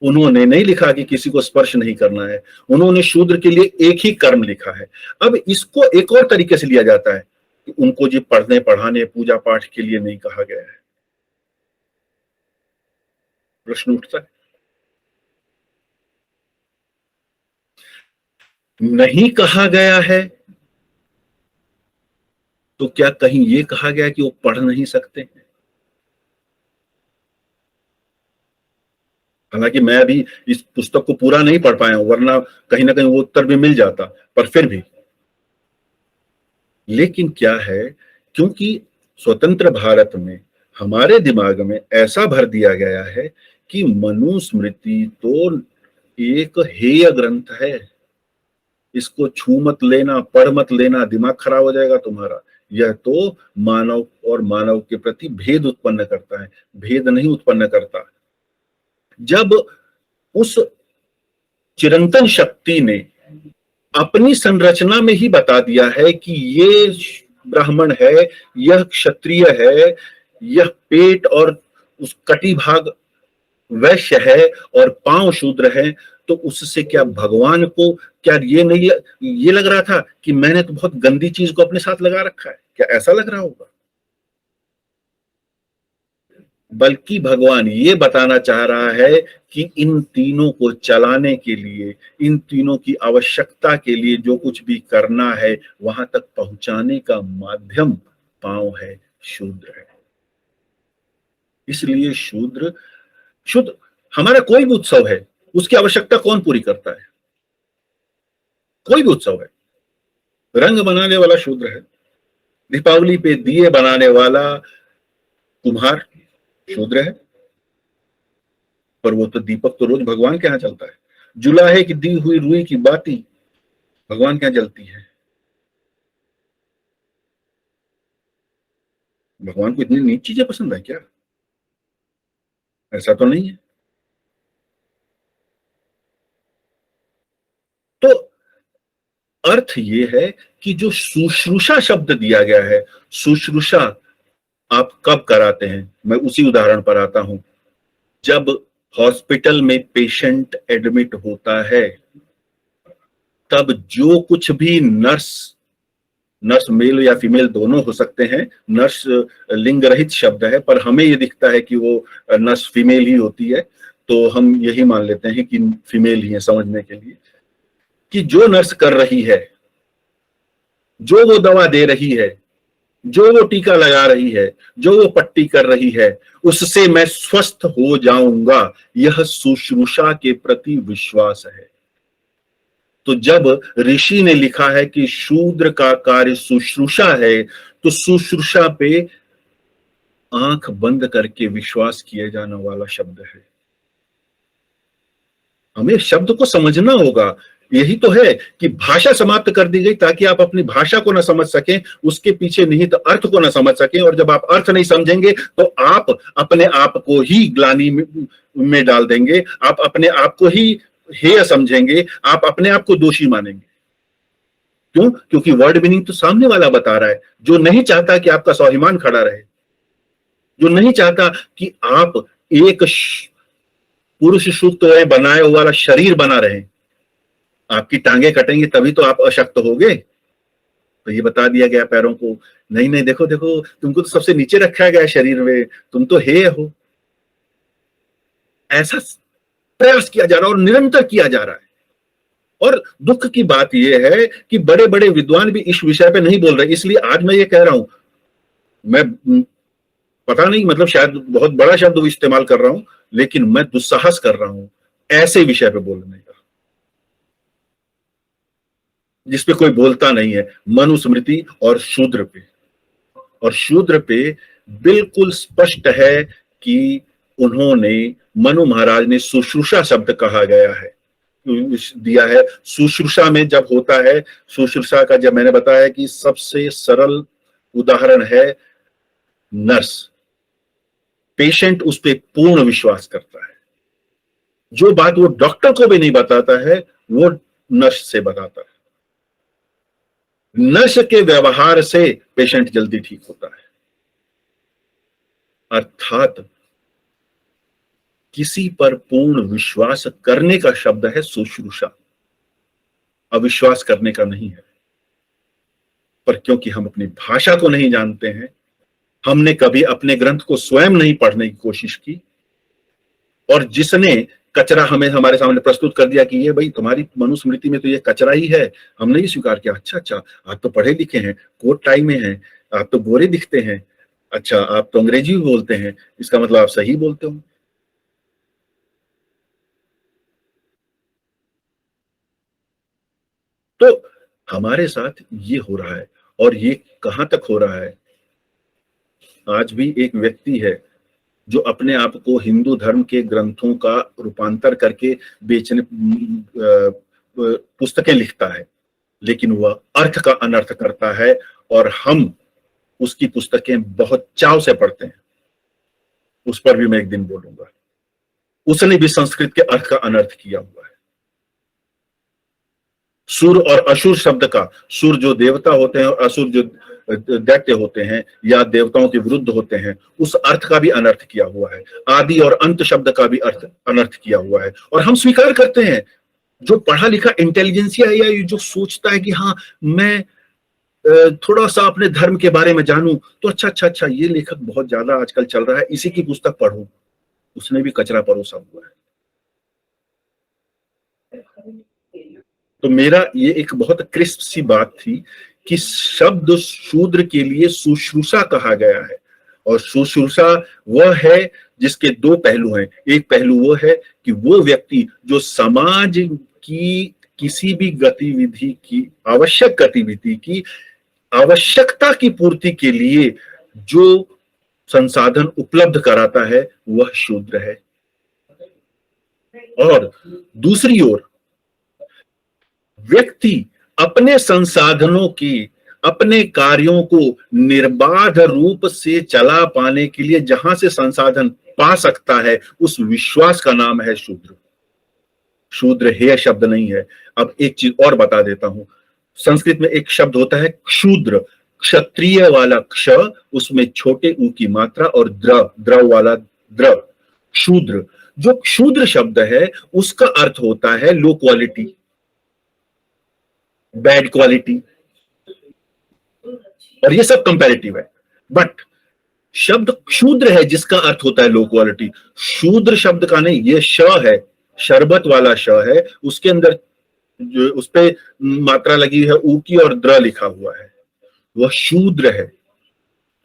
उन्होंने नहीं लिखा कि किसी को स्पर्श नहीं करना है, उन्होंने शूद्र के लिए एक ही कर्म लिखा है। अब इसको एक और तरीके से लिया जाता है कि उनको जी पढ़ने पढ़ाने पूजा पाठ के लिए नहीं कहा गया है। प्रश्न उठता है, नहीं कहा गया है तो क्या कहीं ये कहा गया कि वो पढ़ नहीं सकते हैं? हालांकि मैं अभी इस पुस्तक को पूरा नहीं पढ़ पाया हूं, वरना कहीं ना कहीं वो उत्तर भी मिल जाता, पर फिर भी। लेकिन क्या है, क्योंकि स्वतंत्र भारत में हमारे दिमाग में ऐसा भर दिया गया है कि मनुस्मृति तो एक हेय ग्रंथ है, इसको छू मत लेना, पढ़ मत लेना, दिमाग खराब हो जाएगा तुम्हारा। यह तो मानव और मानव के प्रति भेद उत्पन्न करता है, भेद नहीं उत्पन्न करता। जब उस चिरंतन शक्ति ने अपनी संरचना में ही बता दिया है कि ये ब्राह्मण है, यह क्षत्रिय है, यह पेट और उस कटी भाग वैश्य है और पांव शूद्र है, तो उससे क्या भगवान को क्या ये नहीं, ये लग रहा था कि मैंने तो बहुत गंदी चीज को अपने साथ लगा रखा है? क्या ऐसा लग रहा होगा? बल्कि भगवान ये बताना चाह रहा है कि इन तीनों को चलाने के लिए, इन तीनों की आवश्यकता के लिए जो कुछ भी करना है, वहां तक पहुंचाने का माध्यम पांव है, शूद्र है। इसलिए शूद्र शुद्ध, हमारा कोई भी उत्सव है उसकी आवश्यकता कौन पूरी करता है? कोई भी उत्सव है, रंग बनाने वाला शूद्र है, दीपावली पे दिए बनाने वाला कुम्हार शूद्र है, पर वो तो दीपक तो रोज भगवान के यहां चलता है। जुलाहे की दी हुई रुई की बाती भगवान के यहां जलती है। भगवान को इतनी नीच चीजें पसंद है क्या? ऐसा तो नहीं है। तो अर्थ ये है कि जो शुश्रूषा शब्द दिया गया है, शुश्रूषा आप कब कराते हैं? मैं उसी उदाहरण पर आता हूं। जब हॉस्पिटल में पेशेंट एडमिट होता है, तब जो कुछ भी नर्स, नर्स मेल या फीमेल दोनों हो सकते हैं, नर्स लिंग रहित शब्द है, पर हमें ये दिखता है कि वो नर्स फीमेल ही होती है, तो हम यही मान लेते हैं कि फीमेल ही है समझने के लिए। कि जो नर्स कर रही है, जो वो दवा दे रही है, जो वो टीका लगा रही है, जो वो पट्टी कर रही है, उससे मैं स्वस्थ हो जाऊंगा, यह शुश्रूषा के प्रति विश्वास है। तो जब ऋषि ने लिखा है कि शूद्र का कार्य शुश्रूषा है, तो शुश्रूषा पे आंख बंद करके विश्वास किए जाने वाला शब्द है। हमें शब्द को समझना होगा। यही तो है कि भाषा समाप्त कर दी गई ताकि आप अपनी भाषा को ना समझ सकें, उसके पीछे निहित अर्थ को ना समझ सकें, और जब आप अर्थ नहीं समझेंगे तो आप अपने आप को ही ग्लानि में डाल देंगे, आप अपने आप को ही हेय समझेंगे, आप अपने आप को दोषी मानेंगे। क्यों? क्योंकि वर्ड मीनिंग तो सामने वाला बता रहा है, जो नहीं चाहता कि आपका स्वाभिमान खड़ा रहे, जो नहीं चाहता कि आप एक पुरुष सुक्त बनाए हुआ शरीर बना रहे। आपकी टांगे कटेंगे तभी तो आप अशक्त होगे। तो ये बता दिया गया पैरों को, नहीं नहीं, देखो देखो, तुमको तो सबसे नीचे रखा गया शरीर में, तुम तो हेय हो। ऐसा प्रयास किया जा रहा है और निरंतर किया जा रहा है। और दुख की बात यह है कि बड़े बड़े विद्वान भी इस विषय पे नहीं बोल रहे। इसलिए आज मैं ये कह रहा हूं, मैं पता नहीं, मतलब शायद बहुत बड़ा शब्द इस्तेमाल कर रहा हूं, लेकिन मैं दुस्साहस कर रहा हूं ऐसे विषय पे बोलने का जिसपे कोई बोलता नहीं है, मनुस्मृति और शूद्र पे। और शूद्र पे बिल्कुल स्पष्ट है कि उन्होंने, मनु महाराज ने शुश्रूषा शब्द कहा गया है। दिया है। शुश्रूषा में जब होता है, शुश्रूषा का जब मैंने बताया कि सबसे सरल उदाहरण है नर्स। पेशेंट उस पर पूर्ण विश्वास करता है, जो बात वो डॉक्टर को भी नहीं बताता है वो नर्स से बताता है। नर्स के व्यवहार से पेशेंट जल्दी ठीक होता है। अर्थात किसी पर पूर्ण विश्वास करने का शब्द है शुश्रूषा, अविश्वास करने का नहीं है। पर क्योंकि हम अपनी भाषा को नहीं जानते हैं, हमने कभी अपने ग्रंथ को स्वयं नहीं पढ़ने की कोशिश की, और जिसने कचरा हमें हमारे सामने प्रस्तुत कर दिया कि ये भाई तुम्हारी मनुस्मृति में तो ये कचरा ही है, हमने ये स्वीकार किया। अच्छा अच्छा, आप तो पढ़े लिखे हैं, कोट टाई में हैं, आप तो गोरे दिखते हैं, अच्छा आप तो अंग्रेजी भी बोलते हैं, इसका मतलब आप सही बोलते हो। तो हमारे साथ ये हो रहा है, और ये कहां तक हो रहा है। आज भी एक व्यक्ति है जो अपने आप को हिंदू धर्म के ग्रंथों का रूपांतर करके बेचने पुस्तकें लिखता है, लेकिन वह अर्थ का अनर्थ करता है, और हम उसकी पुस्तकें बहुत चाव से पढ़ते हैं। उस पर भी मैं एक दिन बोलूंगा। उसने भी संस्कृत के अर्थ का अनर्थ किया हुआ है। सुर और असुर शब्द का, सुर जो देवता होते हैं और असुर जो दैत्य होते हैं या देवताओं के विरुद्ध होते हैं, उस अर्थ का भी अनर्थ किया हुआ है। आदि और अंत शब्द का भी अर्थ अनर्थ किया हुआ है। और हम स्वीकार करते हैं, जो पढ़ा लिखा इंटेलिजेंसिया या जो सोचता है कि हाँ मैं थोड़ा सा अपने धर्म के बारे में जानूं, तो अच्छा अच्छा अच्छा ये लेखक बहुत ज्यादा आजकल चल रहा है, इसी की पुस्तक पढ़ूं, उसने भी कचरा परोसा हुआ है। तो मेरा ये एक बहुत क्रिस्प सी बात थी कि शब्द शूद्र के लिए शुश्रूषा कहा गया है, और शुश्रूषा वह है जिसके दो पहलू हैं। एक पहलू वो है कि वो व्यक्ति जो समाज की किसी भी गतिविधि की, आवश्यक गतिविधि की आवश्यकता की पूर्ति के लिए जो संसाधन उपलब्ध कराता है, वह शूद्र है। और दूसरी ओर व्यक्ति अपने संसाधनों की, अपने कार्यों को निर्बाध रूप से चला पाने के लिए जहां से संसाधन पा सकता है, उस विश्वास का नाम है शूद्र। शूद्र हेय शब्द नहीं है। अब एक चीज और बता देता हूं। संस्कृत में एक शब्द होता है क्षूद्र, क्षत्रिय वाला क्ष, उसमें छोटे ऊ की मात्रा, और द्रव, द्रव वाला द्रव, क्षूद्र। जो क्षूद्र शब्द है उसका अर्थ होता है लो क्वालिटी, बैड क्वालिटी, और ये सब कंपैरेटिव है। बट शब्द क्षूद्र है जिसका अर्थ होता है लो क्वालिटी। शूद्र शब्द का नहीं, ये श है, शरबत वाला श है, उसके अंदर जो उस पे मात्रा लगी है ऊ की और द्र लिखा हुआ है, वह शूद्र है।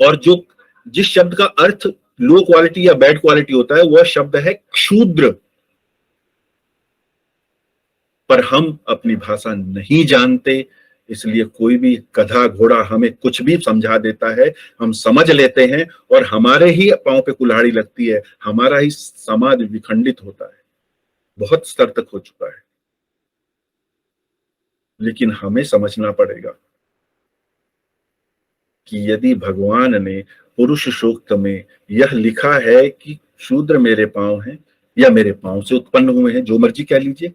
और जो जिस शब्द का अर्थ लो क्वालिटी या बैड क्वालिटी होता है, वह शब्द है क्षूद्र। पर हम अपनी भाषा नहीं जानते, इसलिए कोई भी गधा घोड़ा हमें कुछ भी समझा देता है, हम समझ लेते हैं, और हमारे ही पांव पे कुल्हाड़ी लगती है, हमारा ही समाज विखंडित होता है। बहुत स्तर तक हो चुका है। लेकिन हमें समझना पड़ेगा कि यदि भगवान ने पुरुष सूक्त में यह लिखा है कि शूद्र मेरे पांव हैं, या मेरे पांव से उत्पन्न हुए हैं, जो मर्जी कह लीजिए,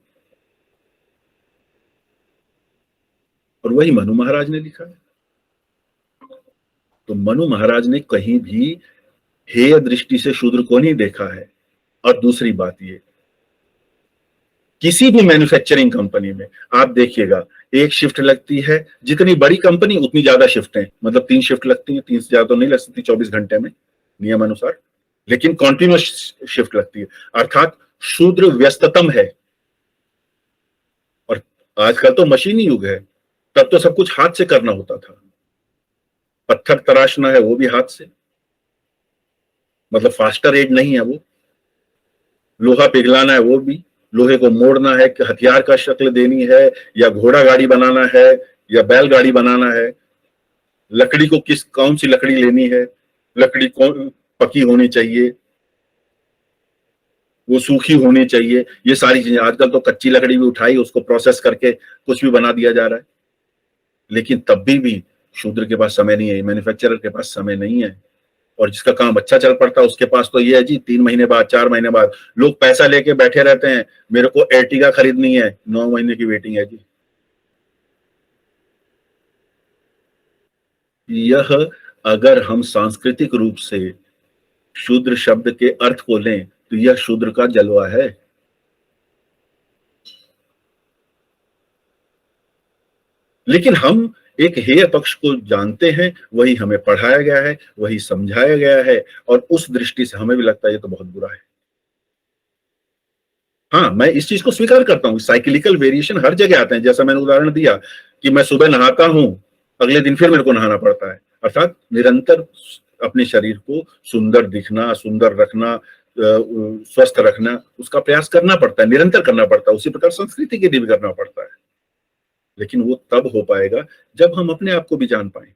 और वही मनु महाराज ने लिखा है, तो मनु महाराज ने कहीं भी हेय दृष्टि से शूद्र को नहीं देखा है। और दूसरी बात ये, किसी भी मैन्युफैक्चरिंग कंपनी में आप देखिएगा, एक शिफ्ट लगती है, जितनी बड़ी कंपनी उतनी ज्यादा शिफ्टें, मतलब 3 शिफ्ट लगती हैं, 3 से ज्यादा तो नहीं लग सकती 24 घंटे में नियम अनुसार, लेकिन कॉन्टिन्यूस शिफ्ट लगती है। अर्थात शूद्र व्यस्ततम है। और आजकल तो मशीनी युग है, तब तो सब कुछ हाथ से करना होता था। पत्थर तराशना है वो भी हाथ से, मतलब फास्टर एड नहीं है वो। लोहा पिघलाना है वो भी, लोहे को मोड़ना है कि हथियार का शक्ल देनी है, या घोड़ा गाड़ी बनाना है, या बैलगाड़ी बनाना है। लकड़ी को कौन सी लकड़ी लेनी है, लकड़ी कौन पकी होनी चाहिए, वो सूखी होनी चाहिए, ये सारी चीजें। आजकल तो कच्ची लकड़ी भी उठाई, उसको प्रोसेस करके कुछ भी बना दिया जा रहा है। लेकिन तब भी शूद्र के पास समय नहीं है, मैन्युफैक्चरर के पास समय नहीं है। और जिसका काम अच्छा चल पड़ता है उसके पास तो ये है जी, 3 महीने बाद, 4 महीने बाद लोग पैसा लेके बैठे रहते हैं, मेरे को एर्टिगा खरीदनी है, 9 महीने की वेटिंग है जी। यह, अगर हम सांस्कृतिक रूप से शूद्र शब्द के अर्थ को लें तो यह शूद्र का जलवा है। लेकिन हम एक हेय पक्ष को जानते हैं, वही हमें पढ़ाया गया है, वही समझाया गया है, और उस दृष्टि से हमें भी लगता है ये तो बहुत बुरा है। हाँ, मैं इस चीज को स्वीकार करता हूँ, साइक्लिकल वेरिएशन हर जगह आते हैं। जैसा मैंने उदाहरण दिया कि मैं सुबह नहाता हूं, अगले दिन फिर मेरे को नहाना पड़ता है। अर्थात निरंतर अपने शरीर को सुंदर दिखना, सुंदर रखना, स्वस्थ रखना, उसका प्रयास करना पड़ता है, निरंतर करना पड़ता है। उसी प्रकार संस्कृति के लिए भी करना पड़ता है। लेकिन वो तब हो पाएगा जब हम अपने आप को भी जान पाए।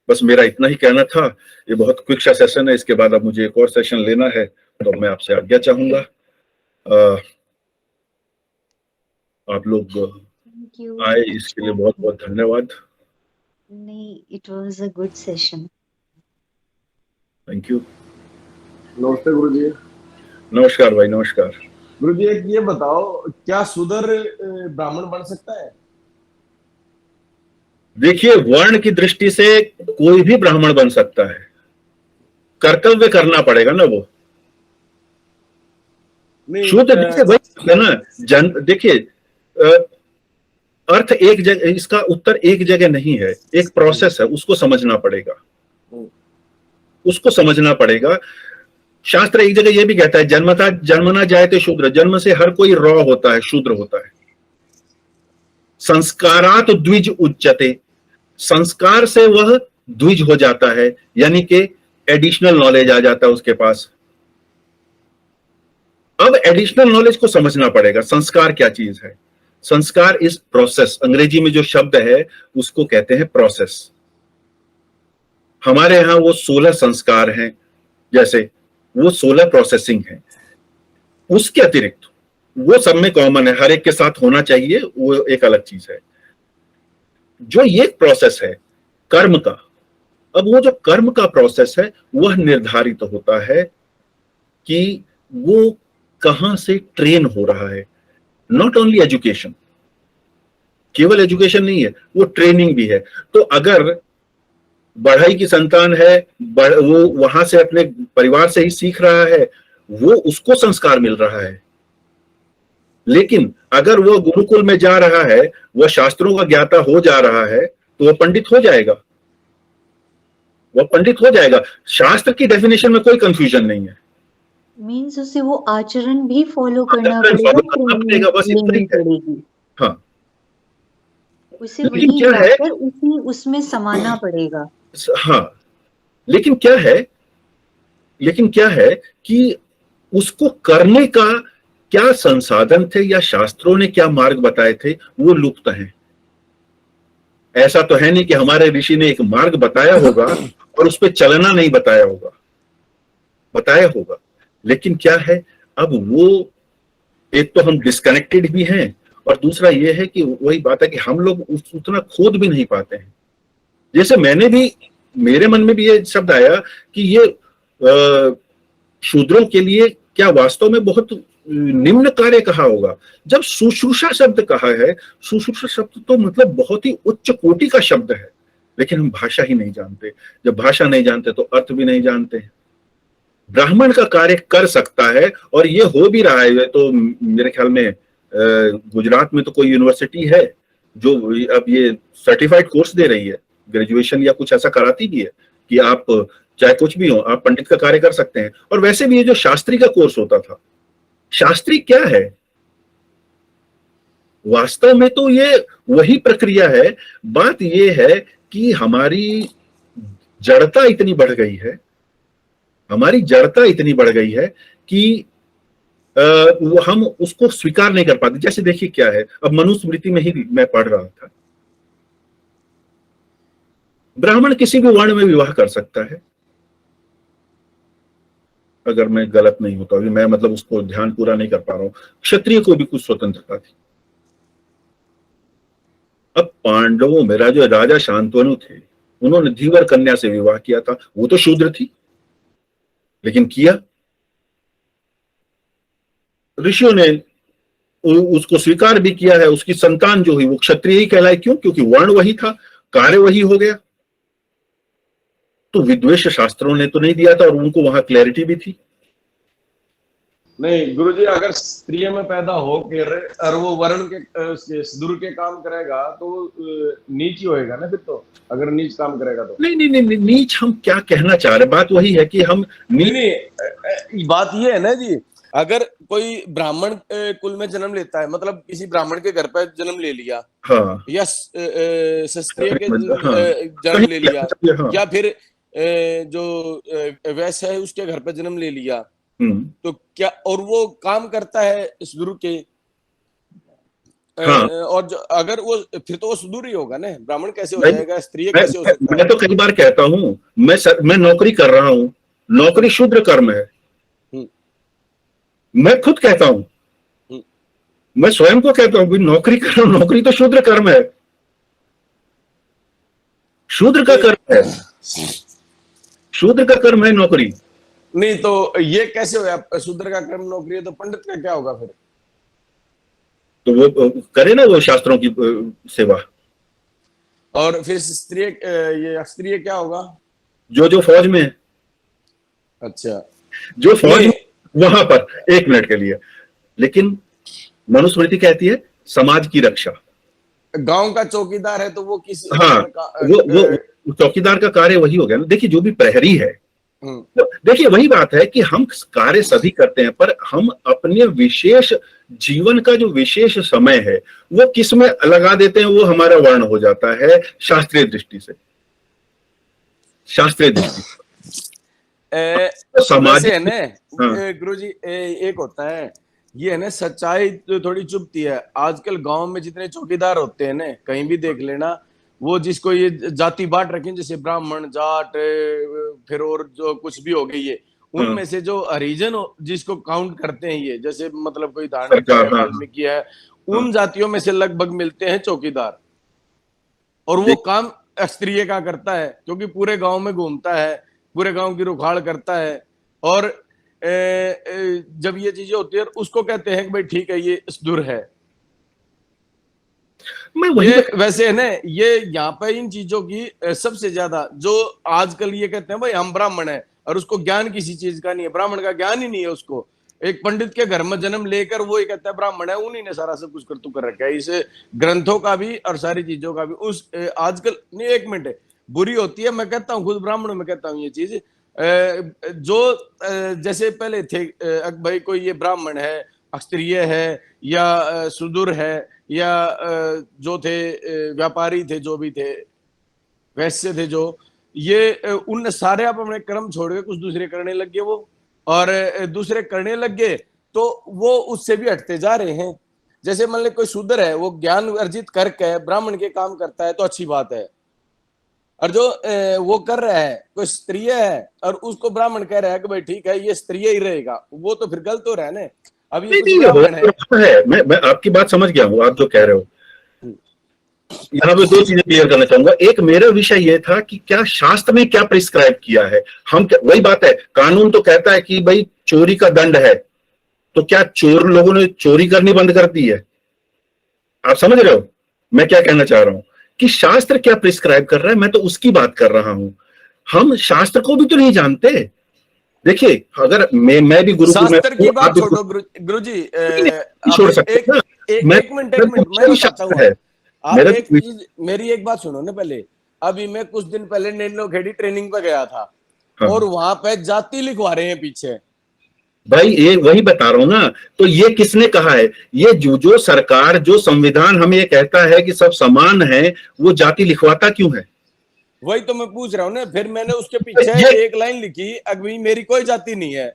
बस मेरा इतना ही कहना था। ये बहुत क्विक सा सेशन है, इसके बाद अब मुझे एक और सेशन लेना है, तो मैं आपसे आज्ञा चाहूंगा। आप लोग आए इसके लिए बहुत बहुत धन्यवाद। नहीं, it was a good session. Thank you. नमस्ते गुरु जी। नमस्कार भाई, नमस्कार। गुरु जी, एक ये बताओ, क्या शूद्र ब्राह्मण बन सकता है? देखिए, वर्ण की दृष्टि से कोई भी ब्राह्मण बन सकता है, कर्तव्य करना पड़ेगा ना वो। शूद्र देखिए भाई है ना, देखिए अर्थ एक जगह, इसका उत्तर एक जगह नहीं है, एक प्रोसेस है, उसको समझना पड़ेगा, उसको समझना पड़ेगा। शास्त्र एक जगह यह भी कहता है, जन्मना जायते शूद्र, जन्म से हर कोई रॉ होता है, शूद्र होता है। संस्कारात द्विज उच्चते, संस्कार से वह द्विज हो जाता है, यानी कि एडिशनल नॉलेज आ जाता है उसके पास। अब एडिशनल नॉलेज को समझना पड़ेगा, संस्कार क्या चीज है। संस्कार इज प्रोसेस, अंग्रेजी में जो शब्द है उसको कहते हैं प्रोसेस। हमारे यहां वो 16 संस्कार हैं, जैसे वो 16 प्रोसेसिंग है। उसके अतिरिक्त वो सब में कॉमन है, हर एक के साथ होना चाहिए, वो एक अलग चीज है। जो ये प्रोसेस है कर्म का, अब वो जो कर्म का प्रोसेस है वह निर्धारित होता है कि वो कहां से ट्रेन हो रहा है। नॉट ओनली एजुकेशन, केवल एजुकेशन नहीं है, वो ट्रेनिंग भी है। तो अगर बढ़ई की संतान है, वो वहां से अपने परिवार से ही सीख रहा है, वो उसको संस्कार मिल रहा है। लेकिन अगर वो गुरुकुल में जा रहा है, वह शास्त्रों का ज्ञाता हो जा रहा है, तो वह पंडित हो जाएगा, वह पंडित हो जाएगा। शास्त्र की डेफिनेशन में कोई कंफ्यूजन नहीं है। मीन्स उसे वो आचरण भी फॉलो करना फॉलो पड़ेगा, करना पड़ेगा, बस इतना लेनी ही है। पड़ेगी। हाँ, उसे लेकिन वहीं क्या है, जाकर उसमें समाना पड़ेगा। हाँ, लेकिन क्या है कि उसको करने का क्या संसाधन थे या शास्त्रों ने क्या मार्ग बताए थे, वो लुप्त हैं। ऐसा तो है नहीं कि हमारे ऋषि ने एक मार्ग बताया होगा और उस पर चलना नहीं बताया होगा, बताया होगा। लेकिन क्या है, अब वो, एक तो हम डिस्कनेक्टेड भी हैं, और दूसरा ये है कि वही बात है कि हम लोग उतना खोद भी नहीं पाते हैं। जैसे मेरे मन में भी ये शब्द आया कि ये शूद्रों के लिए क्या वास्तव में बहुत निम्न कार्य कहा होगा। जब शुश्रूषा शब्द कहा है, शुश्रूषा शब्द तो मतलब बहुत ही उच्च कोटि का शब्द है, लेकिन हम भाषा ही नहीं जानते। जब भाषा नहीं जानते तो अर्थ भी नहीं जानते। ब्राह्मण का कार्य कर सकता है, और ये हो भी रहा है। तो मेरे ख्याल में गुजरात में तो कोई यूनिवर्सिटी है जो अब ये सर्टिफाइड कोर्स दे रही है, ग्रेजुएशन या कुछ ऐसा कराती भी है कि आप चाहे कुछ भी हो, आप पंडित का कार्य कर सकते हैं। और वैसे भी ये जो शास्त्री का कोर्स होता था, शास्त्री क्या है वास्तव में, तो ये वही प्रक्रिया है। बात ये है कि हमारी जड़ता इतनी बढ़ गई है, हमारी जड़ता इतनी बढ़ गई है कि वो हम उसको स्वीकार नहीं कर पाते। जैसे देखिए क्या है, अब मनुस्मृति में ही मैं पढ़ रहा था, ब्राह्मण किसी भी वर्ण में विवाह कर सकता है, अगर मैं गलत नहीं होता, अभी मैं मतलब उसको ध्यान पूरा नहीं कर पा रहा हूं, क्षत्रिय को भी कुछ स्वतंत्रता थी। अब पांडवों में जो राजा शांतनु थे, उन्होंने धीवर कन्या से विवाह किया था, वो तो शूद्र थी लेकिन किया। ऋषियों ने उसको स्वीकार भी किया है, उसकी संतान जो हुई वो क्षत्रिय ही कहलाई। क्यों? क्योंकि वर्ण वही था, कार्य वही हो गया। तो विद्वेष शास्त्रों ने तो नहीं दिया था और उनको वहां क्लैरिटी भी थी। नहीं गुरुजी, अगर स्त्री में पैदा हो के और वो वर्ण के सुदूर के काम करेगा तो नीच ही होएगा ना फिर तो, अगर नीच काम करेगा तो। नहीं नहीं नहीं, नीच हम क्या कहना चाह रहे, बात वही है कि हम नहीं, बात ये है ना जी, अगर कोई ब्राह्मण कुल में जन्म लेता है, मतलब किसी ब्राह्मण के घर पर जन्म ले लिया, हाँ, या क्षत्रिय के हाँ, जन्म ले लिया, हाँ, या फिर जो वैश्य है उसके घर पर जन्म ले लिया, तो क्या, और वो काम करता है सुदूर के, हाँ, और जो अगर वो, फिर तो वो सुदूर ही होगा ना, ब्राह्मण कैसे हो जाएगा, स्त्री मैं, कैसे हो सकता है? मैं तो कई बार कहता हूं, मैं नौकरी कर रहा हूं, नौकरी शूद्र कर्म है। मैं खुद कहता हूं, मैं स्वयं को कहता हूं, नौकरी कर रहा हूं, नौकरी तो शूद्र कर्म है, शूद्र का कर्म है, शूद्र का कर्म है नौकरी। नहीं तो ये कैसे हो, शूद्र का कर्म नौकरी है, तो पंडित का क्या होगा फिर? तो वो करे ना वो शास्त्रों की सेवा। और फिर स्त्री, ये स्त्री क्या होगा? जो फौज में है। अच्छा, जो फौज में वहां पर, एक मिनट के लिए, लेकिन मनुस्मृति कहती है समाज की रक्षा। गांव का चौकीदार है तो वो किस, हाँ, वो चौकीदार का कार्य वही हो गया ना। देखिए जो भी प्रहरी है, तो देखिए वही बात है कि हम कार्य सभी करते हैं, पर हम अपने विशेष जीवन का जो विशेष समय है वो किस में लगा देते हैं, वो हमारा वर्ण हो जाता है शास्त्रीय दृष्टि से, शास्त्रीय दृष्टि समाज है ना। गुरुजी, एक होता है ये है ना, सच्चाई जो थोड़ी चुभती है। आजकल गांव में जितने चौकीदार होते हैं ना, कहीं भी देख लेना, वो जिसको ये जाति बांट रखे, जैसे ब्राह्मण, जाट, फिर और जो कुछ भी हो गई है, उनमें से जो हरिजन जिसको काउंट करते हैं, ये जैसे मतलब कोई धार्मिक है, वाल्मीकि है, उन जातियों में से लगभग मिलते हैं चौकीदार। और वो काम क्षत्रिय का करता है, क्योंकि पूरे गांव में घूमता है, पूरे गांव की रुखाड़ करता है। और जब ये चीजें होती है उसको कहते हैं कि भाई ठीक है, ये सुदूर है। ये वैसे है ना, ये यहाँ पे इन चीजों की सबसे ज्यादा जो आजकल ये कहते हैं भाई हम ब्राह्मण है, और उसको ज्ञान किसी चीज का नहीं है, ब्राह्मण का ज्ञान ही नहीं है उसको। एक पंडित के घर में जन्म लेकर वो ये कहता है ब्राह्मण है, उन्हीं ने सारा सब कुछ कर रखा है, इस ग्रंथों का भी और सारी चीजों का भी। उस आजकल नहीं, एक मिनट, बुरी होती है, मैं कहता हूँ खुद ब्राह्मणों में कहता हूँ ये चीज, जो जैसे पहले थे भाई कोई ये ब्राह्मण है, क्षत्रिय है, या सुदूर है, या जो थे व्यापारी थे, जो भी थे, वैश्य थे, जो ये उन सारे आप अपने कर्म छोड़ के कुछ दूसरे करने लग गए वो, और दूसरे करने लग गए तो वो उससे भी हटते जा रहे हैं। जैसे मान लो कोई शूद्र है, वो ज्ञान अर्जित करके ब्राह्मण के काम करता है तो अच्छी बात है, और जो वो कर रहा है कोई स्त्रीय है और उसको ब्राह्मण कह रहा है कि भाई ठीक है ये स्त्रीय ही रहेगा, वो तो फिर गलत हो रहा है ना। अब ये ब्राह्मण है, मैं आपकी बात समझ गया हूँ, आप जो कह रहे हो। यहाँ पे दो चीजें क्लियर करना चाहूंगा। एक, मेरा विषय ये था कि क्या शास्त्र में क्या प्रिस्क्राइब किया है। हम वही बात है, कानून तो कहता है कि भाई चोरी का दंड है, तो क्या चोर लोगों ने चोरी करनी बंद कर दी है? आप समझ रहे हो मैं क्या कहना चाह रहा हूं, कि शास्त्र क्या प्रिस्क्राइब कर रहा है, मैं तो उसकी बात कर रहा हूं। हम शास्त्र को भी तो नहीं जानते। देखिए अगर मैं भी गुरु की बात छोड़ो गुरुजी, छोड़ सकते हैं। एक मिनट मैं बताता हूं, आप मेरी एक बात सुनो ना पहले। अभी मैं कुछ दिन पहले नैनो खेड़ी ट्रेनिंग पे गया था, और वहां पे जाति लिखवा रहे हैं पीछे। भाई ये वही बता रहा हूं ना, तो ये किसने कहा है? ये जो सरकार, जो संविधान हमें ये कहता है कि सब समान है, वो जाति लिखवाता क्यों है? वही तो मैं पूछ रहा हूं ना। फिर मैंने उसके पीछे एक लाइन लिखी, अभी मेरी कोई जाति नहीं है।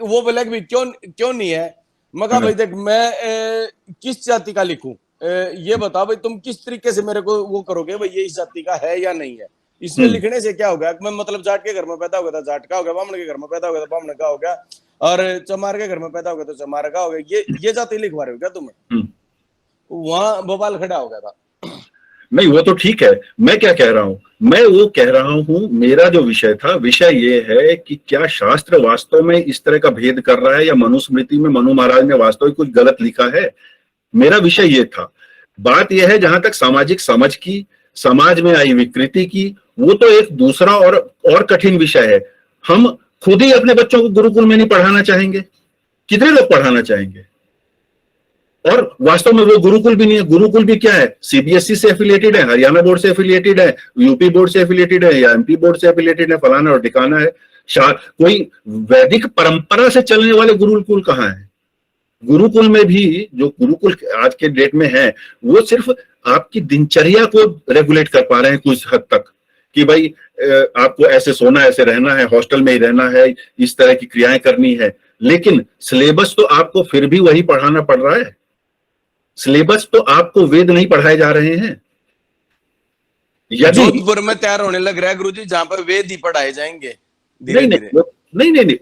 वो बोला कि क्यों नहीं है? मैं कहा भाई देख, मैं किस जाति का लिखूं, ये बताओ भाई, तुम किस तरीके से मेरे को वो करोगे भाई, ये इस जाति का है या नहीं है? इसमें लिखने से क्या होगा? मैं मतलब जाट के घर में पैदा हो गया था, जाट का हो गया, ब्राह्मण के घर में पैदा हो गया था, ब्राह्मण का हो गया, और चमार के घर में पैदा हो गया तो चमार का हो गया। ये जाति लिखवा रहे हो क्या तुम्हें? वहां भोपाल खड़ा हो गया था। नहीं, वो तो ठीक है। मैं क्या कह रहा हूं, मैं वो कह रहा हूं, मेरा जो विषय था, विषय ये है कि क्या शास्त्र वास्तव में इस तरह का भेद कर रहा है, या मनुस्मृति में मनु महाराज ने वास्तविक कुछ गलत लिखा है। मेरा विषय ये था। बात यह है, जहां तक सामाजिक समझ की, समाज में आई विकृति की, वो तो एक दूसरा और कठिन विषय है। हम खुद ही अपने बच्चों को गुरुकुल में नहीं पढ़ाना चाहेंगे, कितने लोग पढ़ाना चाहेंगे? और वास्तव में वो गुरुकुल भी नहीं है। गुरुकुल भी क्या है? सीबीएसई से एफिलिएटेड है, हरियाणा बोर्ड से एफिलिएटेड है, यूपी बोर्ड से एफिलिएटेड है, या एमपी बोर्ड से एफिलिएटेड है, फलाना और ठिकाना है। कोई वैदिक परंपरा से चलने वाले गुरुकुल कहाँ है? गुरुकुल में भी जो गुरुकुल आज के डेट में है, वो सिर्फ आपकी दिनचर्या को रेगुलेट कर पा रहे हैं कुछ हद तक, कि भाई आपको ऐसे सोना, ऐसे रहना है, हॉस्टल में ही रहना है, इस तरह की क्रियाएं करनी है। लेकिन सिलेबस तो आपको फिर भी वही पढ़ाना पड़ रहा है। सिलेबस तो आपको वेद नहीं पढ़ाए जा रहे हैं। जोधपुर में तैयार होने लग रहा है गुरुजी, जहां पर वेद ही पढ़ाए जाएंगे धीरे धीरे। नहीं,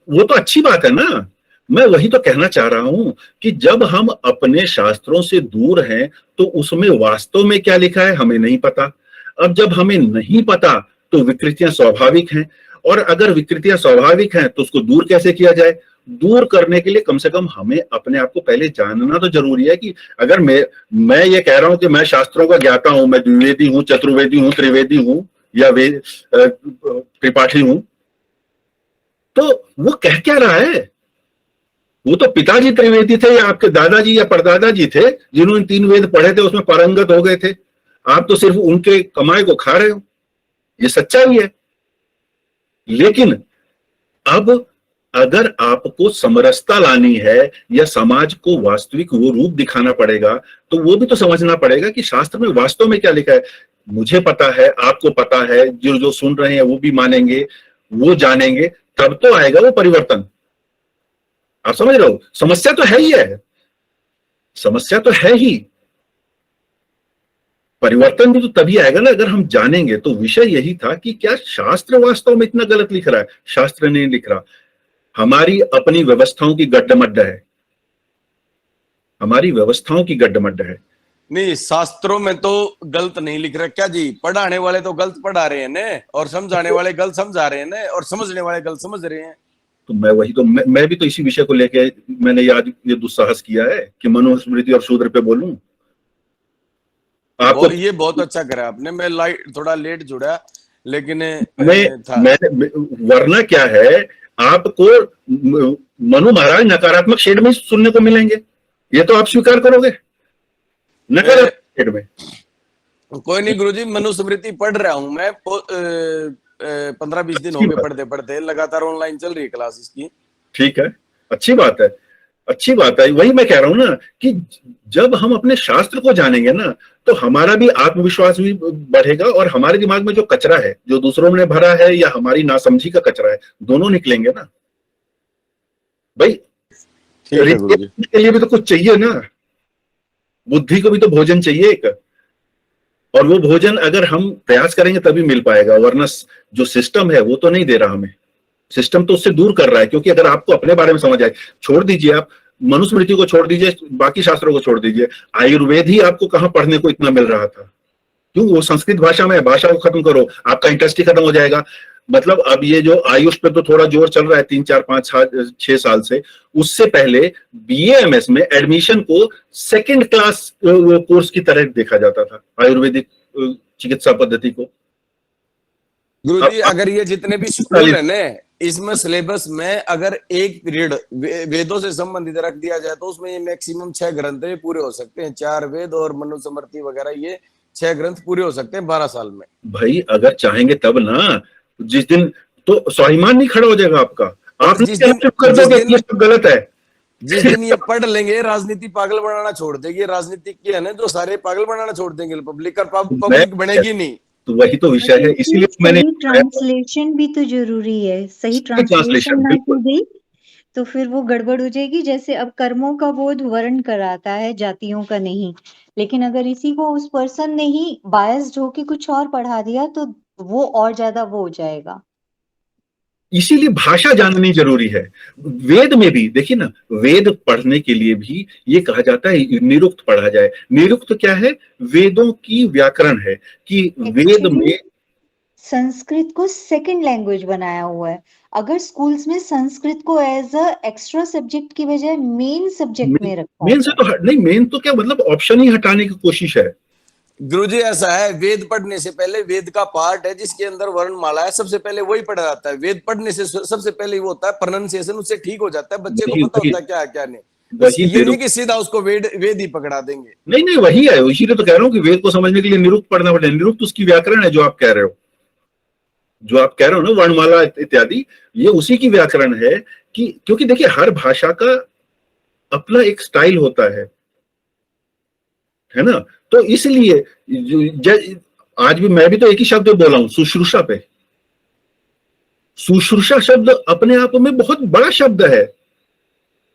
वो तो अच्छी बात है ना। मैं वही तो कहना चाह रहा हूं कि जब हम अपने शास्त्रों से दूर हैं, तो उसमें वास्तव में क्या लिखा है हमें नहीं पता। अब जब हमें नहीं पता, तो विकृतियां स्वाभाविक हैं, और अगर विकृतियां स्वाभाविक हैं, तो उसको दूर कैसे किया जाए? दूर करने के लिए कम से कम हमें अपने आप को पहले जानना तो जरूरी है। कि अगर मैं ये कह रहा हूं कि मैं शास्त्रों का ज्ञाता हूं, मैं द्विवेदी हूं, चतुर्वेदी हूं, त्रिवेदी हूं, या त्रिपाठी हूं, तो वो कह क्या रहा है? वो तो पिताजी त्रिवेदी थे, या आपके दादाजी या परदादाजी थे जिन्होंने 3 वेद पढ़े थे, उसमें पारंगत हो गए थे। आप तो सिर्फ उनके कमाई को खा रहे हो, ये सच्चाई है। लेकिन अब अगर आपको समरसता लानी है, या समाज को वास्तविक वो रूप दिखाना पड़ेगा, तो वो भी तो समझना पड़ेगा कि शास्त्र में वास्तव में क्या लिखा है। मुझे पता है, आपको पता है, जो सुन रहे हैं वो भी मानेंगे, वो जानेंगे, तब तो आएगा वो परिवर्तन। आप समझ रहे हो? समस्या तो है ही है, समस्या तो है ही। परिवर्तन भी तो तभी आएगा ना अगर हम जानेंगे। तो विषय यही था कि क्या शास्त्र वास्तव में इतना गलत लिख रहा है? शास्त्र नहीं लिख रहा, हमारी अपनी व्यवस्थाओं की गड्ढमड्ढ है, हमारी व्यवस्थाओं की गड्ढमड्ढ है। नहीं, शास्त्रों में तो गलत नहीं लिख रहा क्या जी? पढ़ाने वाले तो गलत पढ़ा रहे हैं ना, और समझाने वाले गलत समझा रहे हैं ना, और समझने वाले गलत समझ रहे हैं। तो मैं भी तो इसी विषय को लेके मैंने आज ये दुस्साहस किया है कि मनुस्मृति और शूद्र पे बोलूं। आपको ये बहुत अच्छा करा आपने। मैं थोड़ा लेट जुड़ा, लेकिन वरना क्या है, आपको मनु महाराज नकारात्मक शेड में सुनने को मिलेंगे, ये तो आप स्वीकार करोगे। नकारात्मक शेड में कोई नहीं गुरुजी, मनुस्मृति पढ़ रहा हूं मैं। 15-20 दिन हो गए पढ़ते पढ़ते, लगातार ऑनलाइन चल रही है क्लास इसकी। ठीक है, अच्छी बात है, अच्छी बात है। वही मैं कह रहा हूं ना कि जब हम अपने शास्त्र को जानेंगे ना, तो हमारा भी आत्मविश्वास भी बढ़ेगा, और हमारे दिमाग में जो कचरा है, जो दूसरों ने भरा है, या हमारी नासमझी का कचरा है, दोनों निकलेंगे ना भाई। के लिए भी तो कुछ चाहिए ना, बुद्धि को भी तो भोजन चाहिए एक, और वो भोजन अगर हम प्रयास करेंगे तभी मिल पाएगा। वरना जो सिस्टम है वो तो नहीं दे रहा हमें, सिस्टम तो उससे दूर कर रहा है। क्योंकि अगर आपको अपने बारे में समझ आए, छोड़ दीजिए आप मनुस्मृति को, छोड़ दीजिए बाकी शास्त्रों को, छोड़ दीजिए, आयुर्वेद ही आपको कहां पढ़ने को इतना मिल रहा था? क्यों? वो संस्कृत भाषा में, भाषा को खत्म करो, आपका इंटरेस्ट ही खत्म हो जाएगा। मतलब अब ये जो आयुष पे तो थोड़ा जोर चल रहा है 3, 4, 5, 6 साल से, उससे पहले BA-MS में एडमिशन को सेकंड क्लास कोर्स की तरह देखा जाता था, आयुर्वेदिक चिकित्सा पद्धति को। गुरुजी, अगर ये जितने भी स्कूल है ना, इसमें सिलेबस में अगर एक पीरियड वेदों से संबंधित रख दिया जाए, तो उसमें ये मैक्सिमम 6 ग्रंथ पूरे हो सकते हैं। 4 वेद और मनुस्मृति वगैरह, ये 6 ग्रंथ पूरे हो सकते हैं 12 साल में। भाई अगर चाहेंगे तब ना, जिस दिन तो स्वाभिमान नहीं खड़ा हो जाएगा आपका, आप जिस दिन ये सब गलत है। जिस दिन ये पढ़ लेंगे, राजनीति पागल बनाना छोड़ देगी। राजनीतिक है ना जो सारे पागल बनाना छोड़ देंगे, पब्लिक बनेगी नहीं। तो वही तो विषय है, इसीलिए मैंने ट्रांसलेशन भी तो जरूरी है। सही ट्रांसलेशन ना की गई तो फिर वो गड़बड़ हो जाएगी। जैसे अब कर्मों का बोध वर्ण कराता है, जातियों का नहीं। लेकिन अगर इसी को उस पर्सन ने ही बायस्ड होके कुछ और पढ़ा दिया तो वो और ज्यादा वो हो जाएगा। इसीलिए भाषा जाननी जरूरी है। वेद में भी देखिए ना, वेद पढ़ने के लिए भी ये कहा जाता है निरुक्त पढ़ा जाए। निरुक्त क्या है? वेदों की व्याकरण है कि वेद Actually, में संस्कृत को सेकंड लैंग्वेज बनाया हुआ है। अगर स्कूल्स में संस्कृत को एज अ एक्स्ट्रा सब्जेक्ट की बजाय मेन सब्जेक्ट में रखा मेन से जाए। तो नहीं, मेन तो क्या मतलब ऑप्शन ही हटाने की कोशिश है। गुरुजी ऐसा है, वेद पढ़ने से पहले वेद का पार्ट है जिसके अंदर वर्णमाला है, सबसे पहले वही पढ़ा जाता है। वेद पढ़ने से सबसे पहले वो होता है प्रोनाउंसिएशन, उससे ठीक हो जाता है, बच्चे को पता होता है क्या है क्या नहीं। वही ये नहीं कि सीधा उसको वेद वेद ही पकड़ा देंगे। नहीं नहीं, वही है, इसीलिए तो कह रहा हूँ कि वेद को समझने के लिए निरुक्त पढ़ना पड़ेगा। निरुक्त उसकी व्याकरण है, जो आप कह रहे हो, ना वर्णमाला इत्यादि, ये उसी की व्याकरण है। कि क्योंकि देखिए हर भाषा का अपना एक स्टाइल होता है ना। तो इसलिए आज भी मैं भी तो एक ही शब्द बोला हूं, शुश्रूषा पे। शुश्रूषा शब्द अपने आप में बहुत बड़ा शब्द है,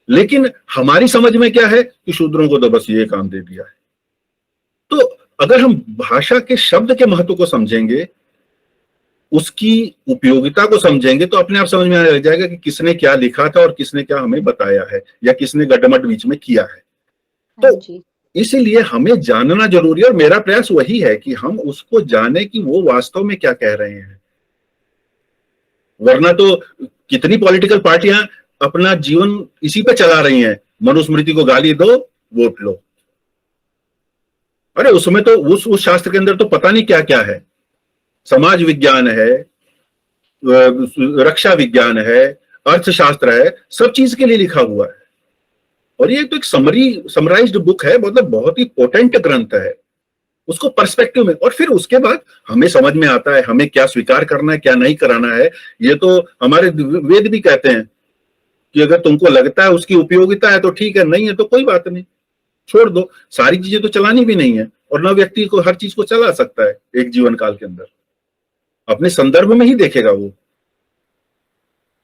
लेकिन हमारी समझ में क्या है कि शूद्रों को तो बस ये काम दे दिया है। तो अगर हम भाषा के शब्द के महत्व को समझेंगे, उसकी उपयोगिता को समझेंगे, तो अपने आप समझ में आने लग जाएगा कि किसने क्या लिखा था और किसने क्या हमें बताया है, या किसने गड्ढमट बीच में किया है। हाँ तो जी। इसीलिए हमें जानना जरूरी है, और मेरा प्रयास वही है कि हम उसको जाने कि वो वास्तव में क्या कह रहे हैं। वरना तो कितनी पॉलिटिकल पार्टियां अपना जीवन इसी पे चला रही हैं, मनुस्मृति को गाली दो, वोट लो। अरे उसमें तो उस शास्त्र के अंदर तो पता नहीं क्या क्या है। समाज विज्ञान है, रक्षा विज्ञान है, अर्थशास्त्र है, सब चीज के लिए लिखा हुआ है। और ये तो एक समराइज्ड बुक है, मतलब बहुत ही पोटेंट ग्रंथ है। उसको पर्सपेक्टिव में, और फिर उसके बाद हमें समझ में आता है हमें क्या स्वीकार करना है, क्या नहीं कराना है। ये तो हमारे वेद भी कहते हैं कि अगर तुमको लगता है उसकी उपयोगिता है तो ठीक है, नहीं है तो कोई बात नहीं, छोड़ दो। सारी चीजें तो चलानी भी नहीं है, और न व्यक्ति को हर चीज को चला सकता है एक जीवन काल के अंदर, अपने संदर्भ में ही देखेगा वो।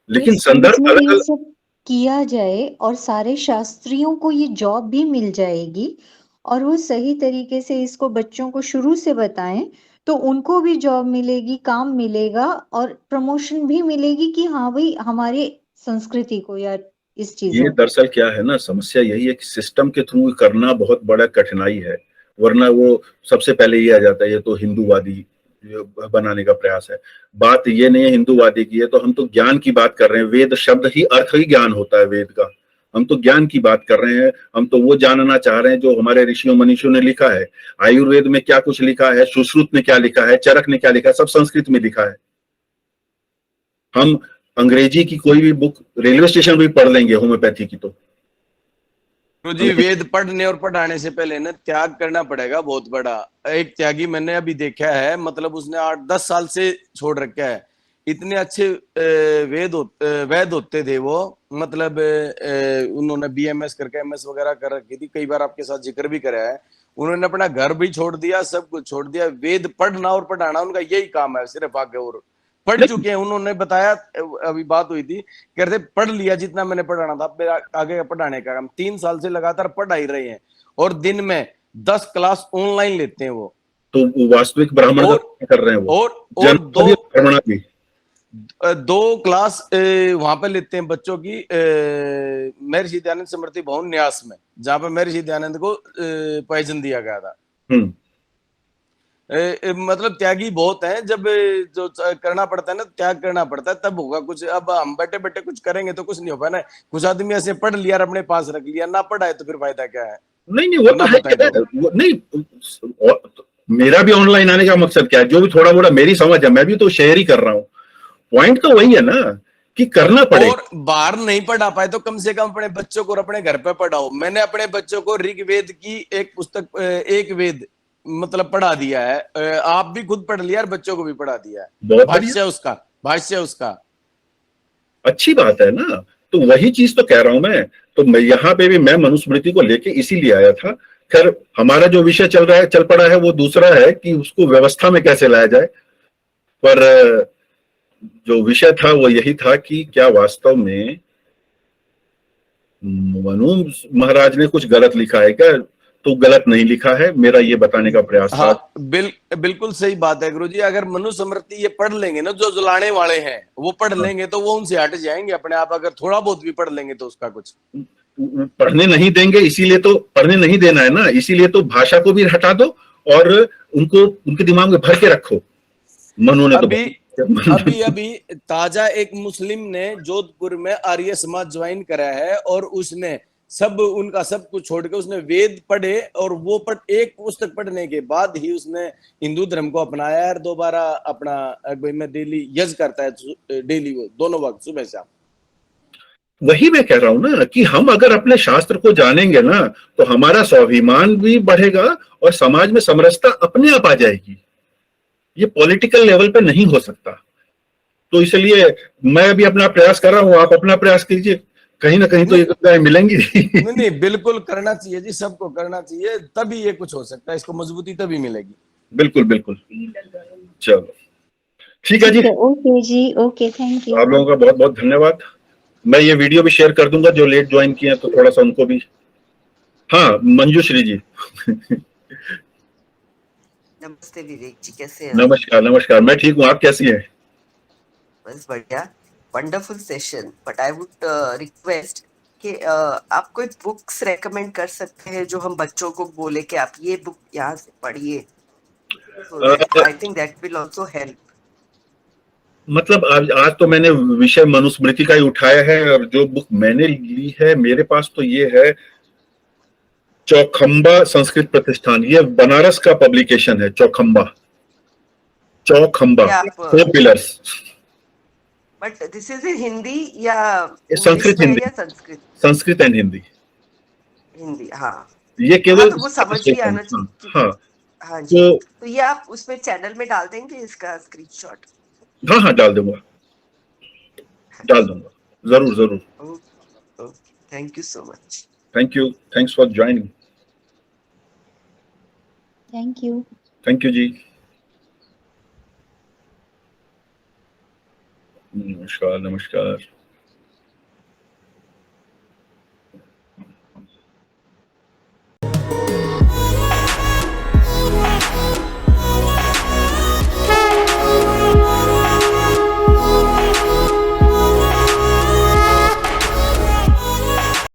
लेकिन स्कूल्स संदर्भ में अलग ये अलग। सब किया जाए और सारे शास्त्रियों को ये जॉब भी मिल जाएगी और वो सही तरीके से इसको बच्चों को शुरू से बताएं तो उनको भी जॉब मिलेगी, काम मिलेगा और प्रमोशन भी मिलेगी कि हाँ भाई हमारे संस्कृति को या इस ये चीजों को। दरअसल क्या है ना, समस्या यही है कि सिस्टम के थ्रू करना बहुत बड़ा कठिनाई है। वरना वो सबसे पहले ये आ जाता है, ये तो हिंदूवादी बनाने का प्रयास है। बात ये नहीं है हिंदूवादी की, है तो हम तो ज्ञान की बात कर रहे हैं। वेद शब्द ही अर्थ ही ज्ञान होता है वेद का। हम तो ज्ञान की बात कर रहे हैं, हम तो वो जानना चाह रहे हैं जो हमारे ऋषियों मनीषियों ने लिखा है। आयुर्वेद में क्या कुछ लिखा है, सुश्रुत ने क्या लिखा है, चरक ने क्या लिखा है, सब संस्कृत में लिखा है। हम अंग्रेजी की कोई भी बुक रेलवे स्टेशन भी पढ़ लेंगे होम्योपैथी की, तो जी वेद पढ़ने और पढ़ाने से पहले ना त्याग करना पड़ेगा बहुत बड़ा। एक त्यागी मैंने अभी देखा है, मतलब उसने 8-10 साल से छोड़ रखा है। इतने अच्छे वैद होते थे वो, मतलब उन्होंने बीएमएस करके एमएस वगैरह कर रखी थी, कई बार आपके साथ जिक्र भी करा है। उन्होंने अपना घर भी छोड़ दिया, सब कुछ छोड़ दिया। वेद पढ़ना और पढ़ाना उनका यही काम है, सिर्फ आगे और पढ़ चुके हैं। उन्होंने बताया, अभी बात हुई थी, कहते पढ़ लिया जितना मैंने पढ़ाना था, मेरा आगे पढ़ाने का काम। 3 साल से लगातार पढ़ा ही रहे हैं और दिन में 10 क्लास ऑनलाइन लेते हैं वो। तो वास्तविक ब्राह्मण का कर रहे हैं वो, और ब्राह्मण भी 2 क्लास वहां पे लेते हैं बच्चों की, महर्षि दयानंद स्मृति भवन न्यास में, जहां पे महर्षि दयानंद को पॉइजन दिया गया था। मतलब त्यागी बहुत है, जब जो करना पड़ता है ना, त्याग करना पड़ता है, तब होगा कुछ। अब हम बैठे बैठे कुछ करेंगे तो कुछ नहीं हो पाया ना। कुछ आदमी ऐसे पढ़ लिया और अपने पास रख लिया, ना पढ़ा है तो फिर फायदा क्या है? नहीं वो तो है नहीं। मेरा भी ऑनलाइन आने का मकसद क्या है, जो भी थोड़ा मोड़ा मेरी समझ है मैं भी तो शेयर ही कर रहा हूँ। पॉइंट तो वही है ना कि करना पड़ेगा। और बाहर नहीं पढ़ा पाए तो कम से कम अपने बच्चों को अपने घर पे पढ़ाओ। मैंने अपने बच्चों को ऋग्वेद की एक पुस्तक, एक वेद मतलब पढ़ा दिया है। आप भी खुद पढ़ लिया और बच्चों को भी पढ़ा दिया है। भाष्य उसका अच्छी बात है ना। तो वही चीज तो कह रहा हूं मैं। तो मैं यहाँ पे भी मैं मनुस्मृति को लेके इसीलिए आया था। खैर हमारा जो विषय चल पड़ा है वो दूसरा है कि उसको व्यवस्था में कैसे लाया जाए, पर जो विषय था वो यही था कि क्या वास्तव में मनु महाराज ने कुछ गलत लिखा है क्या? तो गलत नहीं लिखा है, मेरा ये बताने का प्रयास था। हाँ, बिल्कुल सही बात है गुरुजी। अगर मनुस्मृति ये पढ़ लेंगे ना, जो जलाने वाले हैं वो पढ़ लेंगे तो वो उनसे हट जाएंगे अपने आप। अगर थोड़ा बहुत भी पढ़ लेंगे तो उसका कुछ पढ़ने नहीं देंगे, इसीलिए तो पढ़ने नहीं देना है ना, इसीलिए तो भाषा को भी हटा दो और उनको उनके दिमाग में भर के रखो। मनु ने अभी ताजा एक मुस्लिम ने जोधपुर में आर्य समाज ज्वाइन करा है और उसने उनका सब कुछ छोड़ के उसने वेद पढ़े और वो एक पुस्तक पढ़ने के बाद ही उसने हिंदू धर्म को अपनाया और दोबारा अपना मैं डेली यज्ञ करता है, डेली वो दोनों वक्त सुबह शाम। वही मैं कह रहा हूं ना कि हम अगर अपने शास्त्र को जानेंगे ना तो हमारा स्वाभिमान भी बढ़ेगा और समाज में समरसता अपने आप आ जाएगी। ये पॉलिटिकल लेवल पे नहीं हो सकता। तो इसलिए मैं भी अपना प्रयास कर रहा हूं, आप अपना प्रयास कीजिए, कहीं ना कहीं तो ये गंगाएं मिलेंगी। नहीं, बिल्कुल करना चाहिए जी, सबको करना चाहिए, तभी ये कुछ हो सकता है, इसको मजबूती तभी मिलेगी। बिल्कुल बिल्कुल। चलो ठीक है जी, ओके जी, ओके, थैंक यू। आप लोगों का बहुत बहुत धन्यवाद। मैं ये वीडियो भी शेयर कर दूंगा, जो लेट ज्वाइन किए हैं तो थोड़ा सा उनको भी। हाँ मंजूश्री जी। नमस्ते विवेक जी, कैसे हैं? नमस्कार नमस्कार, मैं ठीक हूँ, आप कैसी हैं? बस बढ़िया, wonderful session. But I would request कि आप कोई बुक्स रेकमेंड कर सकते हैं जो हम बच्चों को बोले कि आप ये बुक यहाँ से पढ़िए, I think that will also help. मतलब आज तो मैंने विषय मनुस्मृति का ही उठाया है और जो बुक मैंने ली है मेरे पास तो ये है चौखंबा संस्कृत प्रतिष्ठान, ये बनारस का पब्लिकेशन है। Chaukhamba 4 pillars. But this is in Hindi या संस्कृत हिंदी? या संस्कृत? संस्कृत एंड हिंदी। हिंदी, हाँ। ये केवल तो वो समझ भी आना चाहिए। हाँ हाँ जी, तो ये आप उसमें चैनल में डाल देंगे इसका स्क्रीनशॉट? हाँ हाँ डाल दूंगा जरूर जरूर। Okay, thank you so much. Thank you, thanks for joining. Thank you जी। नमस्कार नमस्कार।